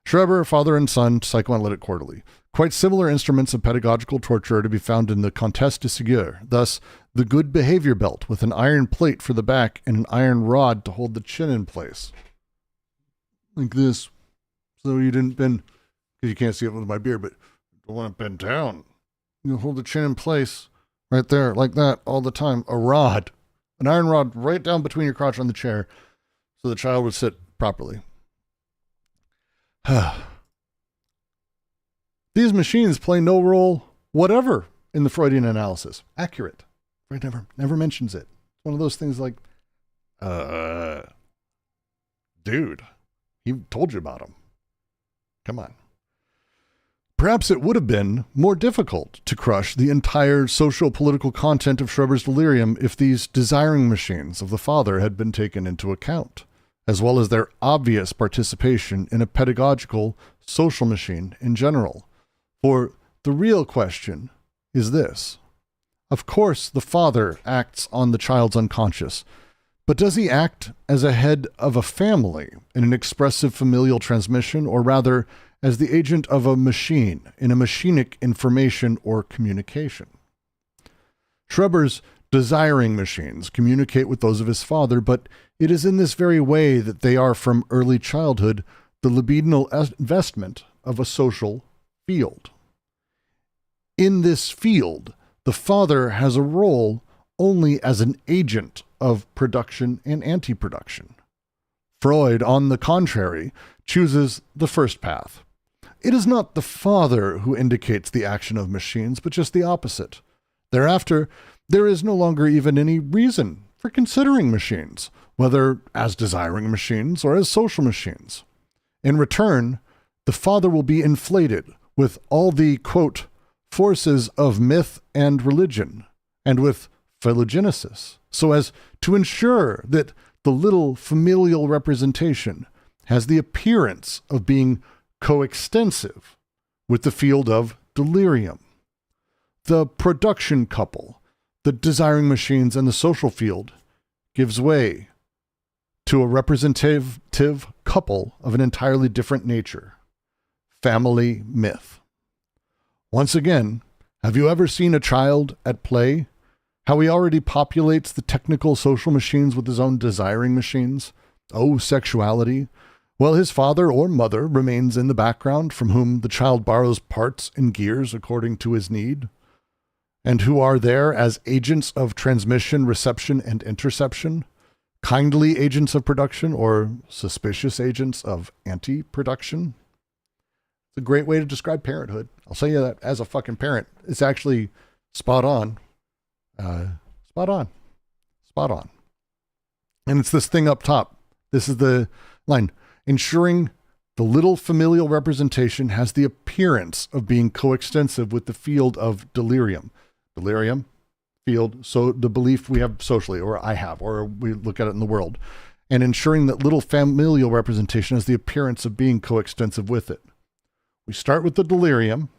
Schreber, Father and Son, Psychoanalytic Quarterly. Quite similar instruments of pedagogical torture are to be found in the Comtesse de Ségur. Thus, the good behavior belt with an iron plate for the back and an iron rod to hold the chin in place. Like this. So you didn't bend, because you can't see it with my beard, but don't want to bend down. You hold the chin in place right there, like that, all the time. A rod. An iron rod right down between your crotch on the chair so the child would sit properly. These machines play no role whatever in the Freudian analysis. Accurate. Freud never mentions it. One of those things like, dude, he told you about them. Come on. Perhaps it would have been more difficult to crush the entire social-political content of Schreber's delirium if these desiring machines of the father had been taken into account, as well as their obvious participation in a pedagogical social machine in general. For the real question is this. Of course, the father acts on the child's unconscious, but does he act as a head of a family in an expressive familial transmission, or rather as the agent of a machine in a machinic information or communication? Schreber's desiring machines communicate with those of his father, but it is in this very way that they are from early childhood the libidinal investment of a social field. In this field, the father has a role only as an agent of production and anti-production. Freud, on the contrary, chooses the first path. It is not the father who indicates the action of machines, but just the opposite. Thereafter, there is no longer even any reason for considering machines, whether as desiring machines or as social machines. In return, the father will be inflated with all the, quote, forces of myth and religion, and with phylogenesis, so as to ensure that the little familial representation has the appearance of being coextensive with the field of delirium. The production couple, the desiring machines, and the social field gives way to a representative couple of an entirely different nature, family myth. Once again, have you ever seen a child at play? How he already populates the technical social machines with his own desiring machines? Oh, sexuality. Well, his father or mother remains in the background, from whom the child borrows parts and gears according to his need, and who are there as agents of transmission, reception, and interception, kindly agents of production or suspicious agents of anti-production. It's a great way to describe parenthood. I'll say you that as a fucking parent. It's actually spot on. Spot on. Spot on. And it's this thing up top. This is the line. Ensuring the little familial representation has the appearance of being coextensive with the field of delirium. Delirium, field, so the belief we have socially, or I have, or we look at it in the world. And ensuring that little familial representation has the appearance of being coextensive with it. We start with the delirium,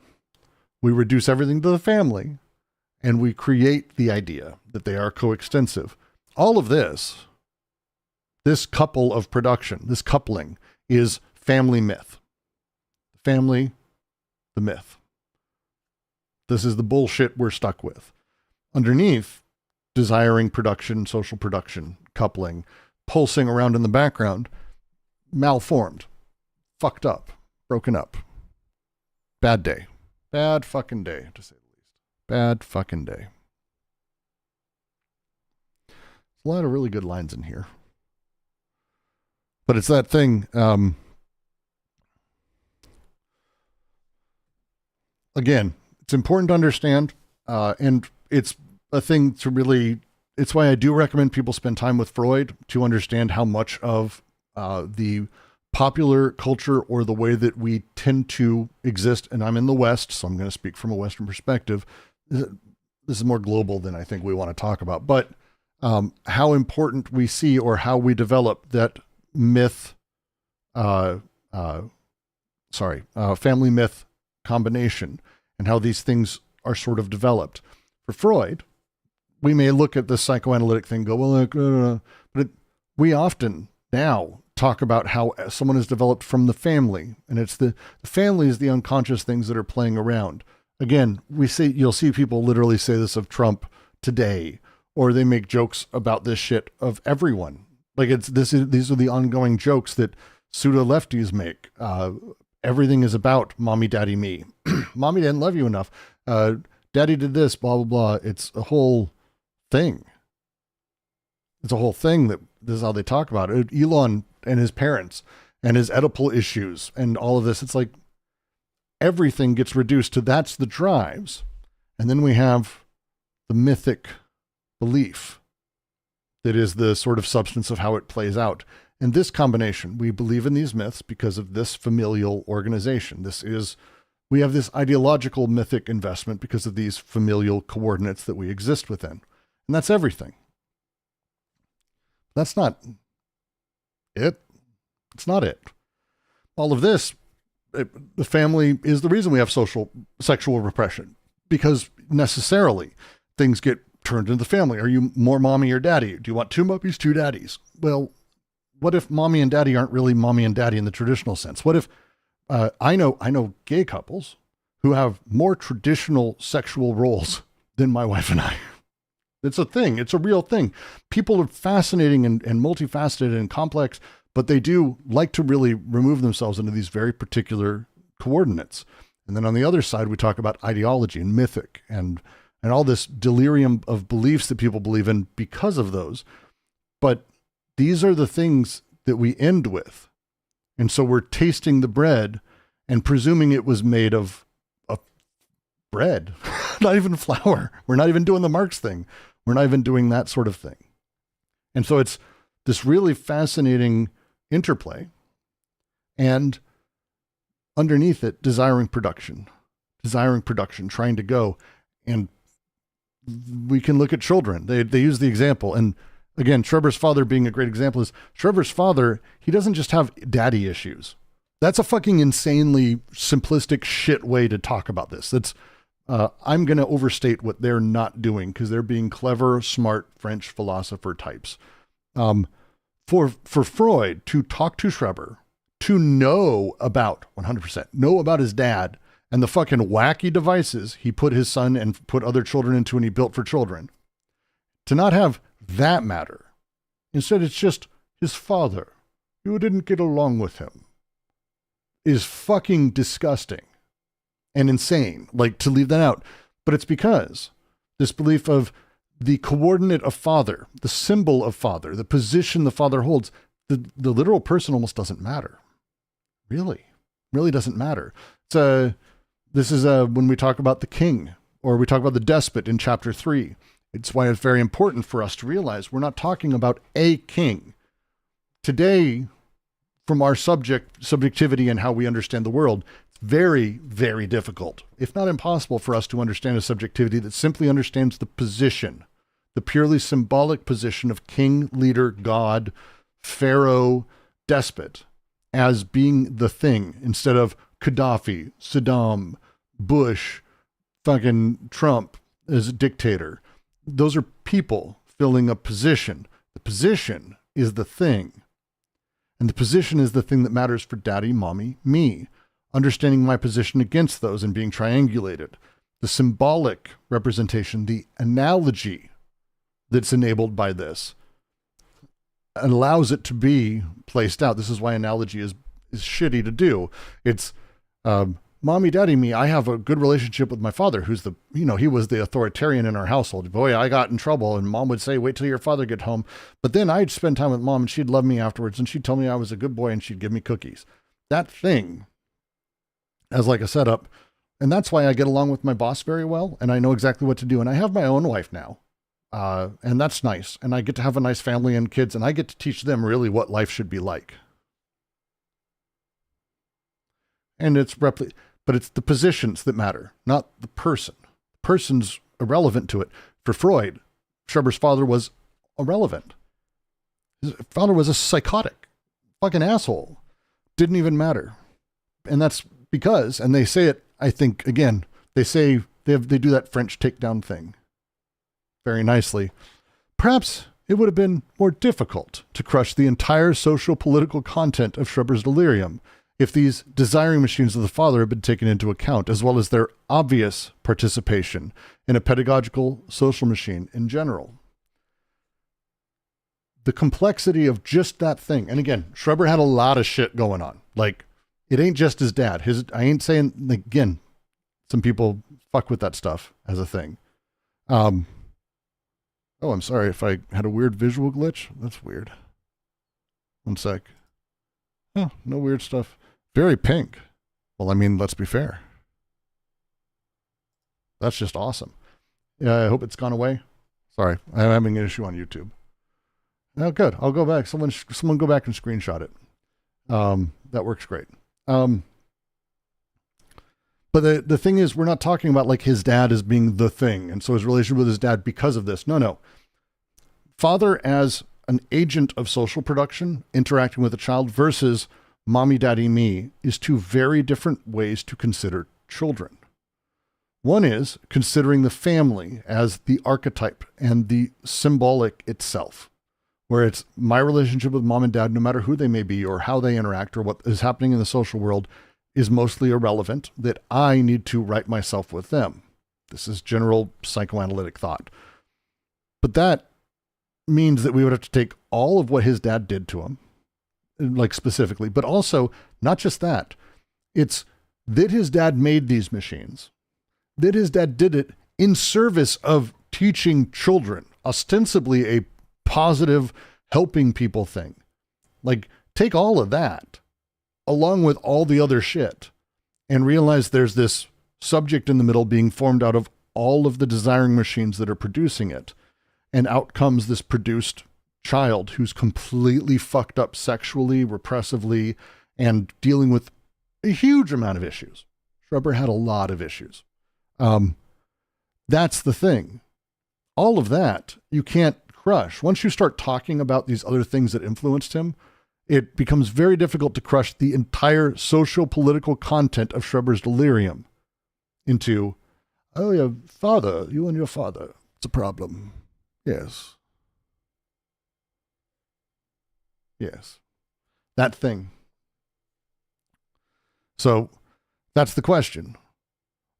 we reduce everything to the family, and we create the idea that they are coextensive. All of this couple of production, this coupling, is family myth. Family, the myth. This is the bullshit we're stuck with. Underneath, desiring production, social production, coupling, pulsing around in the background, malformed, fucked up, broken up. Bad day. Bad fucking day, to say the least. Bad fucking day. A lot of really good lines in here. But it's that thing, again, it's important to understand, and it's a thing to really, it's why I do recommend people spend time with Freud to understand how much of the popular culture or the way that we tend to exist, and I'm in the West, so I'm going to speak from a Western perspective. This is more global than I think we want to talk about, but how important we see or how we develop that myth, family myth combination, and how these things are sort of developed. For Freud, we may look at the psychoanalytic thing, go, well, but we often now talk about how someone is developed from the family, and it's the family is the unconscious things that are playing around. Again, you'll see people literally say this of Trump today, or they make jokes about this shit of everyone. Like these are the ongoing jokes that pseudo lefties make. Everything is about mommy, daddy, me. Mommy didn't love you enough. Daddy did this, blah, blah, blah. It's a whole thing. It's a whole thing that this is how they talk about it. Elon and his parents and his Oedipal issues and all of this. It's like everything gets reduced to that's the drives. And then we have the mythic belief that is the sort of substance of how it plays out. And this combination, we believe in these myths because of this familial organization. This is We have this ideological mythic investment because of these familial coordinates that we exist within. And that's everything. That's not it. It's not it. All of this, the family is the reason we have sexual repression, because necessarily things get turned into the family. Are you more mommy or daddy? Do you want two mummies, two daddies? Well, what if mommy and daddy aren't really mommy and daddy in the traditional sense? What if I know gay couples who have more traditional sexual roles than my wife and I. It's a thing. It's a real thing. People are fascinating and multifaceted and complex, but they do like to really remove themselves into these very particular coordinates. And then on the other side, we talk about ideology and mythic and all this delirium of beliefs that people believe in because of those. But these are the things that we end with. And so we're tasting the bread and presuming it was made of bread, not even flour. We're not even doing the Marx thing. We're not even doing that sort of thing. And so it's this really fascinating interplay, and underneath it, desiring production, trying to go. And we can look at children. They use the example. And again, Schreber's father being a great example is Schreber's father, he doesn't just have daddy issues. That's a fucking insanely simplistic shit way to talk about this. That's, I'm going to overstate what they're not doing because they're being clever, smart French philosopher types. For Freud to talk to Schreber, to know about 100%, know about his dad and the fucking wacky devices he put his son and put other children into and he built for children, to not have that matter. Instead, it's just his father. You didn't get along with him. Is fucking disgusting and insane, like, to leave that out. But it's because this belief of the coordinate of father, the symbol of father, the position the father holds, the literal person almost doesn't matter. Really doesn't matter. This is when we talk about the king, or we talk about the despot in chapter 3. It's why it's very important for us to realize we're not talking about a king. Today, from our subjectivity and how we understand the world, it's very, very difficult, if not impossible, for us to understand a subjectivity that simply understands the position, the purely symbolic position of king, leader, god, pharaoh, despot, as being the thing, instead of Gaddafi, Saddam, Bush, fucking Trump as a dictator. Those are people filling a position. The position is the thing. And the position is the thing that matters for daddy, mommy, me. Understanding my position against those and being triangulated. The symbolic representation, the analogy that's enabled by this allows it to be placed out. This is why analogy is shitty to do. It's mommy, daddy, me. I have a good relationship with my father, who's he was the authoritarian in our household. Boy, I got in trouble, and mom would say, wait till your father get home. But then I'd spend time with mom, and she'd love me afterwards, and she'd tell me I was a good boy, and she'd give me cookies. That thing as like a setup. And that's why I get along with my boss very well, and I know exactly what to do. And I have my own wife now. And that's nice. And I get to have a nice family and kids, and I get to teach them really what life should be like. And but it's the positions that matter, not the person. The person's irrelevant to it. For Freud, Schreber's father was irrelevant. His father was a psychotic fucking asshole. Didn't even matter. And that's because, and they say it, I think, again, they say they do that French takedown thing very nicely. Perhaps it would have been more difficult to crush the entire social political content of Schreber's delirium if these desiring machines of the father had been taken into account, as well as their obvious participation in a pedagogical social machine in general. The complexity of just that thing. And again, Schreber had a lot of shit going on. Like, it ain't just his dad. I ain't saying, again, some people fuck with that stuff as a thing. Oh, I'm sorry if I had a weird visual glitch. That's weird. One sec. Oh, no weird stuff. Very pink. Well, I mean, let's be fair. That's just awesome. Yeah, I hope it's gone away. Sorry, I'm having an issue on YouTube. Oh, good. I'll go back. Someone go back and screenshot it. That works great. But the thing is, we're not talking about like his dad as being the thing. And so his relationship with his dad because of this. No. Father as an agent of social production interacting with a child versus mommy, daddy, me is two very different ways to consider children. One is considering the family as the archetype and the symbolic itself, where it's my relationship with mom and dad, no matter who they may be or how they interact or what is happening in the social world, is mostly irrelevant, that I need to right myself with them. This is general psychoanalytic thought. But that means that we would have to take all of what his dad did to him, like specifically, but also not just that. It's that his dad made these machines, that his dad did it in service of teaching children, ostensibly a positive helping people thing. Like, take all of that along with all the other shit and realize there's this subject in the middle being formed out of all of the desiring machines that are producing it. And out comes this produced child who's completely fucked up sexually, repressively, and dealing with a huge amount of issues. Schreber had a lot of issues. That's the thing. All of that you can't crush. Once you start talking about these other things that influenced him, it becomes very difficult to crush the entire social-political content of Schreber's delirium into, oh, your father, you and your father, it's a problem. Yes. Yes. That thing. So that's the question.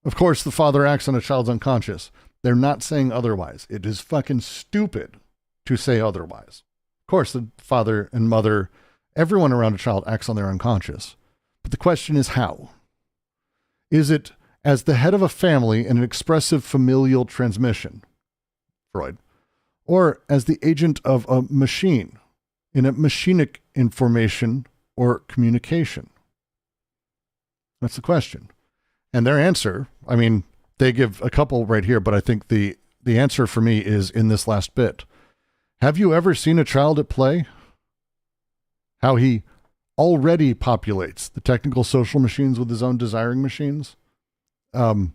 Of course, the father acts on a child's unconscious. They're not saying otherwise. It is fucking stupid to say otherwise. Of course, the father and mother, everyone around a child acts on their unconscious. But the question is how? Is it as the head of a family in an expressive familial transmission, Freud, or as the agent of a machine in a machinic information or communication? That's the question. And their answer, I mean, they give a couple right here, but I think the answer for me is in this last bit. Have you ever seen a child at play? How he already populates the technical social machines with his own desiring machines? If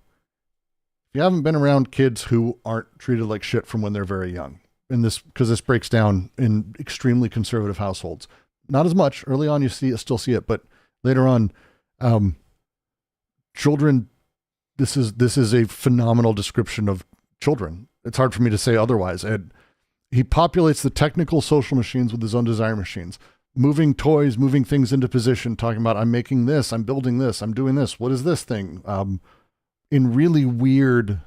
you haven't been around kids who aren't treated like shit from when they're very young, and this, because this breaks down in extremely conservative households, not as much early on, you still see it, but later on, children, this is a phenomenal description of children. It's hard for me to say otherwise. And he populates the technical social machines with his own desire machines, moving toys, moving things into position, talking about, I'm making this, I'm building this, I'm doing this. What is this thing? In really weird,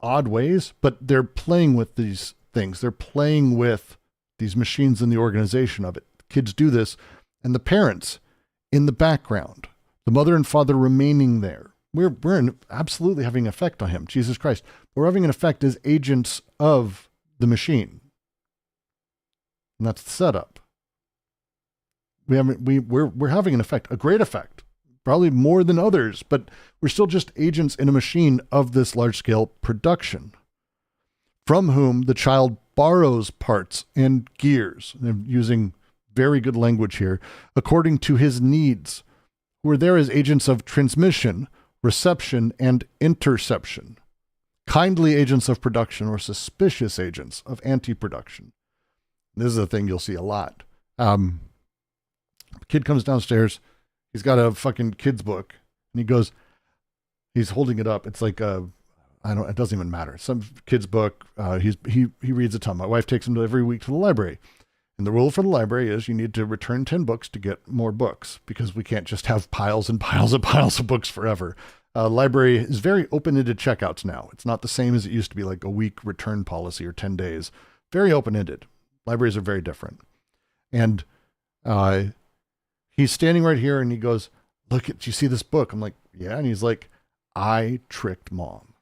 odd ways, but they're playing with these things. They're playing with these machines in the organization of it. Kids do this, and the parents in the background, the mother and father remaining there. We're absolutely having an effect on him, Jesus Christ. We're having an effect as agents of the machine. And that's the setup. We're having an effect, a great effect, probably more than others, but we're still just agents in a machine of this large-scale production, from whom the child borrows parts and gears. I'm using very good language here, according to his needs, who are there as agents of transmission, reception, and interception, kindly agents of production or suspicious agents of anti-production. This is a thing you'll see a lot. Kid comes downstairs, he's got a fucking kid's book, and he goes, he's holding it up. It's like it doesn't even matter. Some kid's book. He reads a ton. My wife takes him every week to the library. And the rule for the library is you need to return 10 books to get more books, because we can't just have piles and piles and piles of books forever. Library is very open-ended checkouts now. It's not the same as it used to be, like a week return policy or 10 days. Very open-ended. Libraries are very different. And he's standing right here and he goes, look, do you see this book? I'm like, yeah. And he's like, I tricked mom.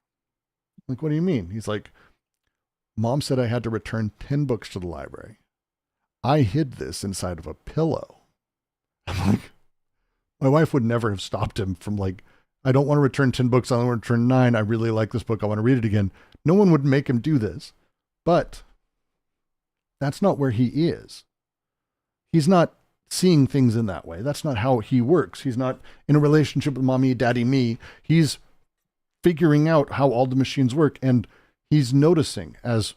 I'm like, what do you mean? He's like, mom said I had to return 10 books to the library. I hid this inside of a pillow. I'm like, my wife would never have stopped him from like, I don't want to return 10 books. I only want to return 9. I really like this book. I want to read it again. No one would make him do this, but that's not where he is. He's not seeing things in that way. That's not how he works. He's not in a relationship with mommy, daddy, me. He's figuring out how all the machines work, and he's noticing as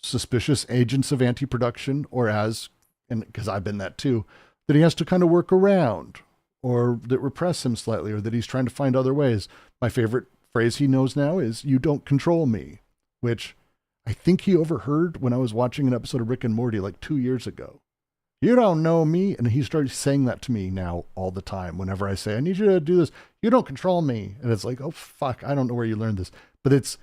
suspicious agents of anti-production, or as, and because I've been that too, that he has to kind of work around, or that repress him slightly, or that he's trying to find other ways. My favorite phrase he knows now is, "You don't control me," which I think he overheard when I was watching an episode of Rick and Morty like 2 years ago. "You don't know me." And he started saying that to me now all the time. Whenever I say, "I need you to do this," "You don't control me." And it's like, oh, fuck, I don't know where you learned this. But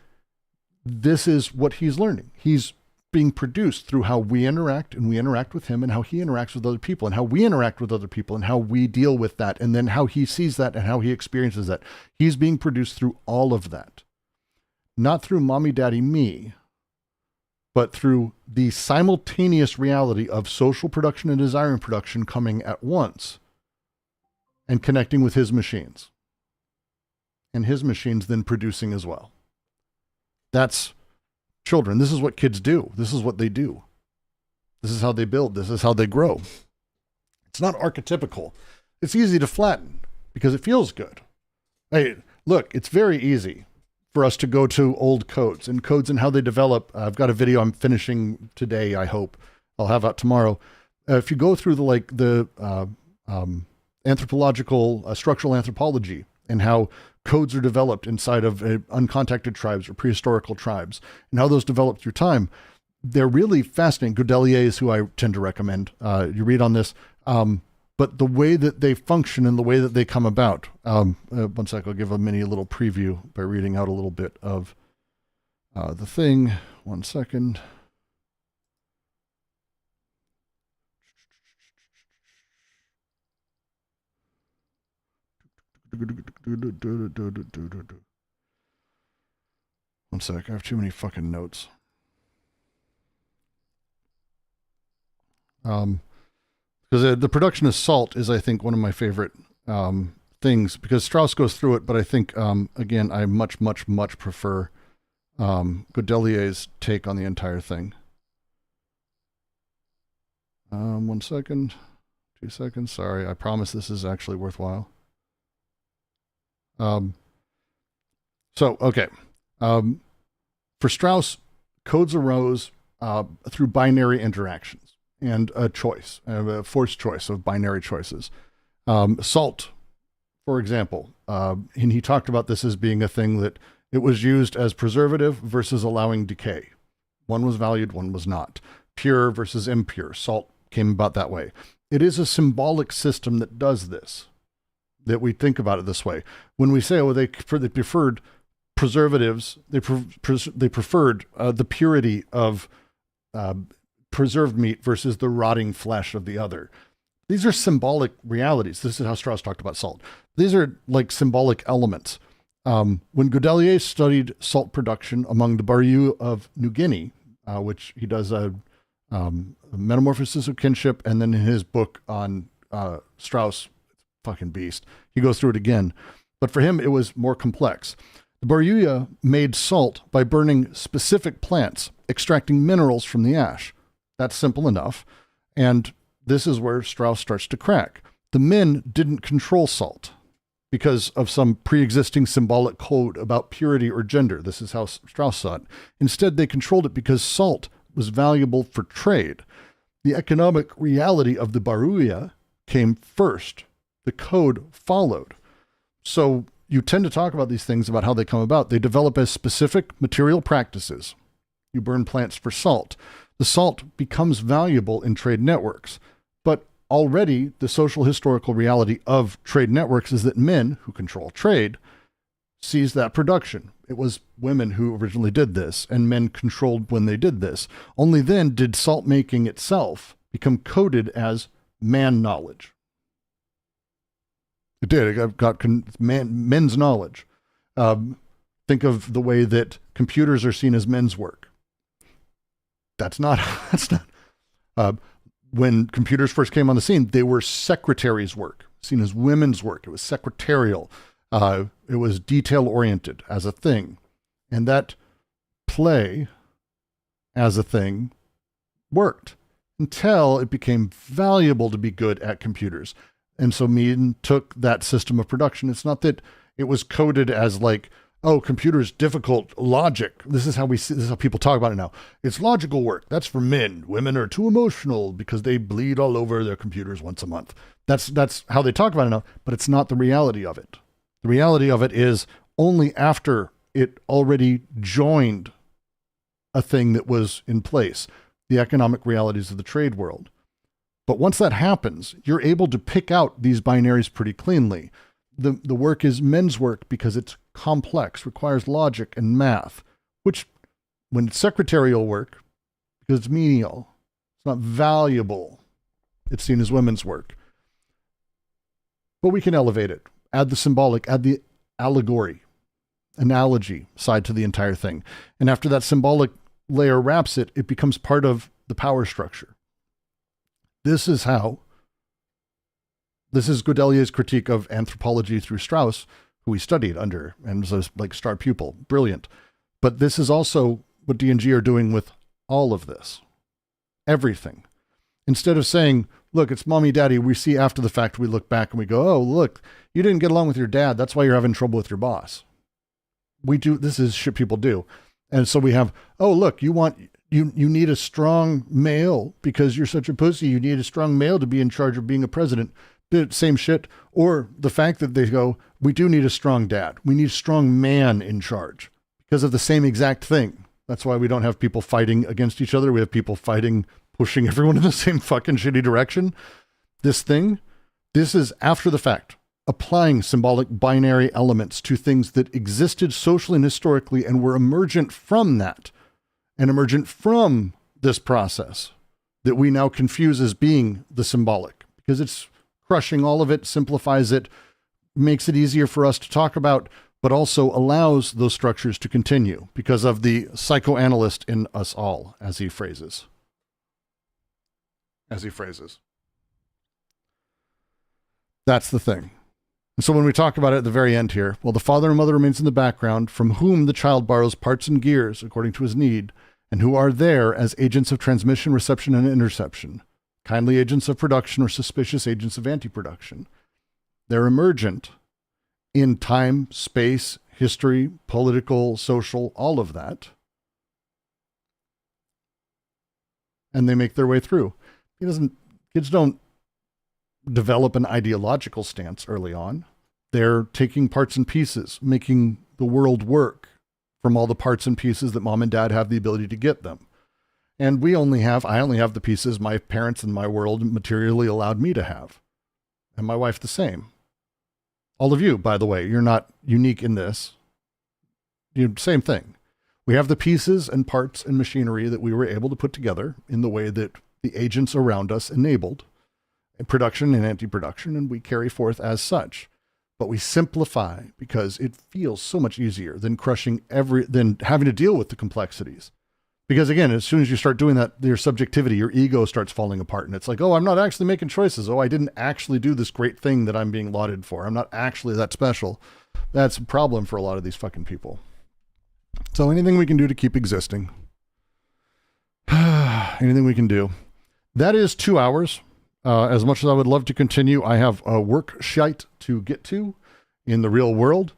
this is what he's learning. He's being produced through how we interact, and we interact with him, and how he interacts with other people, and how we interact with other people, and how we deal with that, and then how he sees that and how he experiences that. He's being produced through all of that. Not through mommy, daddy, me, but through the simultaneous reality of social production and desire production coming at once and connecting with his machines. And his machines then producing as well. That's children. This is what kids do. This is what they do. This is how they build. This is how they grow. It's not archetypical. It's easy to flatten because it feels good. Hey, look, it's very easy for us to go to old codes and how they develop. I've got a video I'm finishing today. I hope I'll have out tomorrow. If you go through the anthropological, structural anthropology, and how codes are developed inside of uncontacted tribes or prehistorical tribes, and how those develop through time, they're really fascinating. Godelier is who I tend to recommend. You read on this. But the way that they function and the way that they come about. One sec, I'll give a mini little preview by reading out a little bit of the thing. 1 second. One sec, I have too many fucking notes. Because the production of salt is, I think, one of my favorite things, because Strauss goes through it, but I think, again, I much, much, much prefer Godelier's take on the entire thing. 1 second, 2 seconds, sorry, I promise this is actually worthwhile. Okay. For Strauss, codes arose through binary interactions and a choice, a forced choice of binary choices. Salt, for example, and he talked about this as being a thing that it was used as preservative versus allowing decay. One was valued, one was not. Pure versus impure. Salt came about that way. It is a symbolic system that does this, that we think about it this way. When we say, oh, they preferred preservatives, they preferred the purity of preserved meat versus the rotting flesh of the other. These are symbolic realities. This is how Strauss talked about salt. These are like symbolic elements. When Godelier studied salt production among the Baryu of New Guinea, which he does a Metamorphosis of Kinship, and then in his book on Strauss, fucking beast, he goes through it again. But for him, it was more complex. The Baryuya made salt by burning specific plants, extracting minerals from the ash. That's simple enough. And this is where Strauss starts to crack. The men didn't control salt because of some pre-existing symbolic code about purity or gender. This is how Strauss saw it. Instead, they controlled it because salt was valuable for trade. The economic reality of the Baryuya came first. The code followed. So you tend to talk about these things, about how they come about. They develop as specific material practices. You burn plants for salt. The salt becomes valuable in trade networks. But already the social historical reality of trade networks is that men who control trade seize that production. It was women who originally did this, and men controlled when they did this. Only then did salt making itself become coded as man knowledge. It did. It got men's knowledge. Think of the way that computers are seen as men's work. That's not. When computers first came on the scene, they were secretaries' work, seen as women's work. It was secretarial. It was detail-oriented as a thing. And that play as a thing worked. until it became valuable to be good at computers. And so Mead took that system of production. It's not that it was coded as like, oh, computers, difficult logic. This is how people talk about it now. It's logical work. That's for men. Women are too emotional because they bleed all over their computers once a month. That's how they talk about it now, but it's not the reality of it. The reality of it is only after it already joined a thing that was in place, the economic realities of the trade world. But once that happens, you're able to pick out these binaries pretty cleanly. The work is men's work because it's complex, requires logic and math, which when it's secretarial work, because it's menial, it's not valuable, it's seen as women's work. But we can elevate it, add the symbolic, add the allegory, analogy side to the entire thing. And after that symbolic layer wraps it, it becomes part of the power structure. This is Godelier's critique of anthropology through Strauss, who he studied under and was a like star pupil. Brilliant. But this is also what D&G are doing with all of this. Everything. Instead of saying, look, it's mommy, daddy, we see after the fact, we look back and we go, oh, look, you didn't get along with your dad. That's why you're having trouble with your boss. This is shit people do. And so we have, oh, look, you need a strong male because you're such a pussy. You need a strong male to be in charge of being a president. Same shit. Or the fact that they go, we do need a strong dad. We need a strong man in charge because of the same exact thing. That's why we don't have people fighting against each other. We have people fighting, pushing everyone in the same fucking shitty direction. This is after the fact, applying symbolic binary elements to things that existed socially and historically and were emergent from that and emergent from this process that we now confuse as being the symbolic because it's crushing all of it, simplifies it, makes it easier for us to talk about, but also allows those structures to continue because of the psychoanalyst in us all, as he phrases. That's the thing. And so when we talk about it at the very end here, well, the father and mother remains in the background, from whom the child borrows parts and gears according to his need, and who are there as agents of transmission, reception, and interception, kindly agents of production or suspicious agents of anti-production. They're emergent in time, space, history, political, social, all of that. And they make their way through. Kids don't develop an ideological stance early on. They're taking parts and pieces, making the world work from all the parts and pieces that mom and dad have the ability to get them. And I only have the pieces my parents and my world materially allowed me to have. And my wife the same. All of you, by the way, you're not unique in this. Same thing. We have the pieces and parts and machinery that we were able to put together in the way that the agents around us enabled production and anti-production, and we carry forth as such. But we simplify because it feels so much easier than than having to deal with the complexities. Because again, as soon as you start doing that, your subjectivity, your ego starts falling apart. And it's like, oh, I'm not actually making choices. Oh, I didn't actually do this great thing that I'm being lauded for. I'm not actually that special. That's a problem for a lot of these fucking people. So anything we can do to keep existing. Anything we can do. That is 2 hours. As much as I would love to continue, I have a work shite to get to in the real world.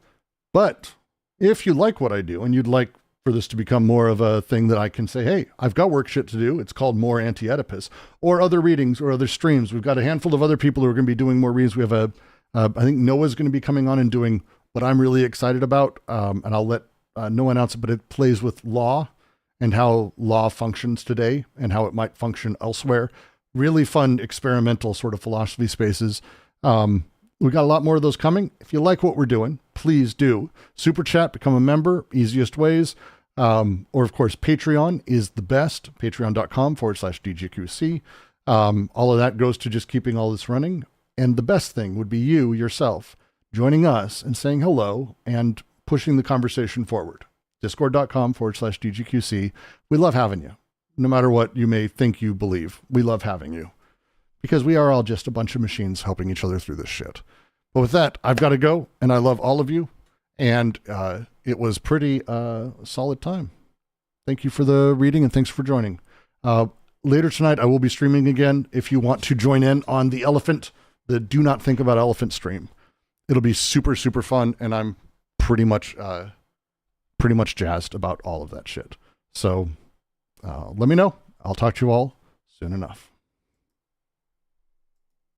But if you like what I do and you'd like for this to become more of a thing that I can say, hey, I've got work shit to do. It's called More Anti-Oedipus, or other readings or other streams. We've got a handful of other people who are going to be doing more readings. We have I think Noah's going to be coming on and doing what I'm really excited about. And I'll let Noah announce it, but it plays with law and how law functions today and how it might function elsewhere. Really fun experimental sort of philosophy spaces. We've got a lot more of those coming. If you like what we're doing, please do. Super chat, become a member, easiest ways. Or of course, Patreon is the best, patreon.com/DGQC. All of that goes to just keeping all this running. And the best thing would be you yourself joining us and saying hello and pushing the conversation forward. Discord.com/DGQC. We love having you. No matter what you may think you believe, we love having you because we are all just a bunch of machines helping each other through this shit. But with that, I've got to go, and I love all of you. And it was pretty solid time. Thank you for the reading, and thanks for joining. later tonight, I will be streaming again. If you want to join in on the Do Not Think About Elephant stream, it'll be super, super fun. And I'm pretty much jazzed about all of that shit. So let me know. I'll talk to you all soon enough.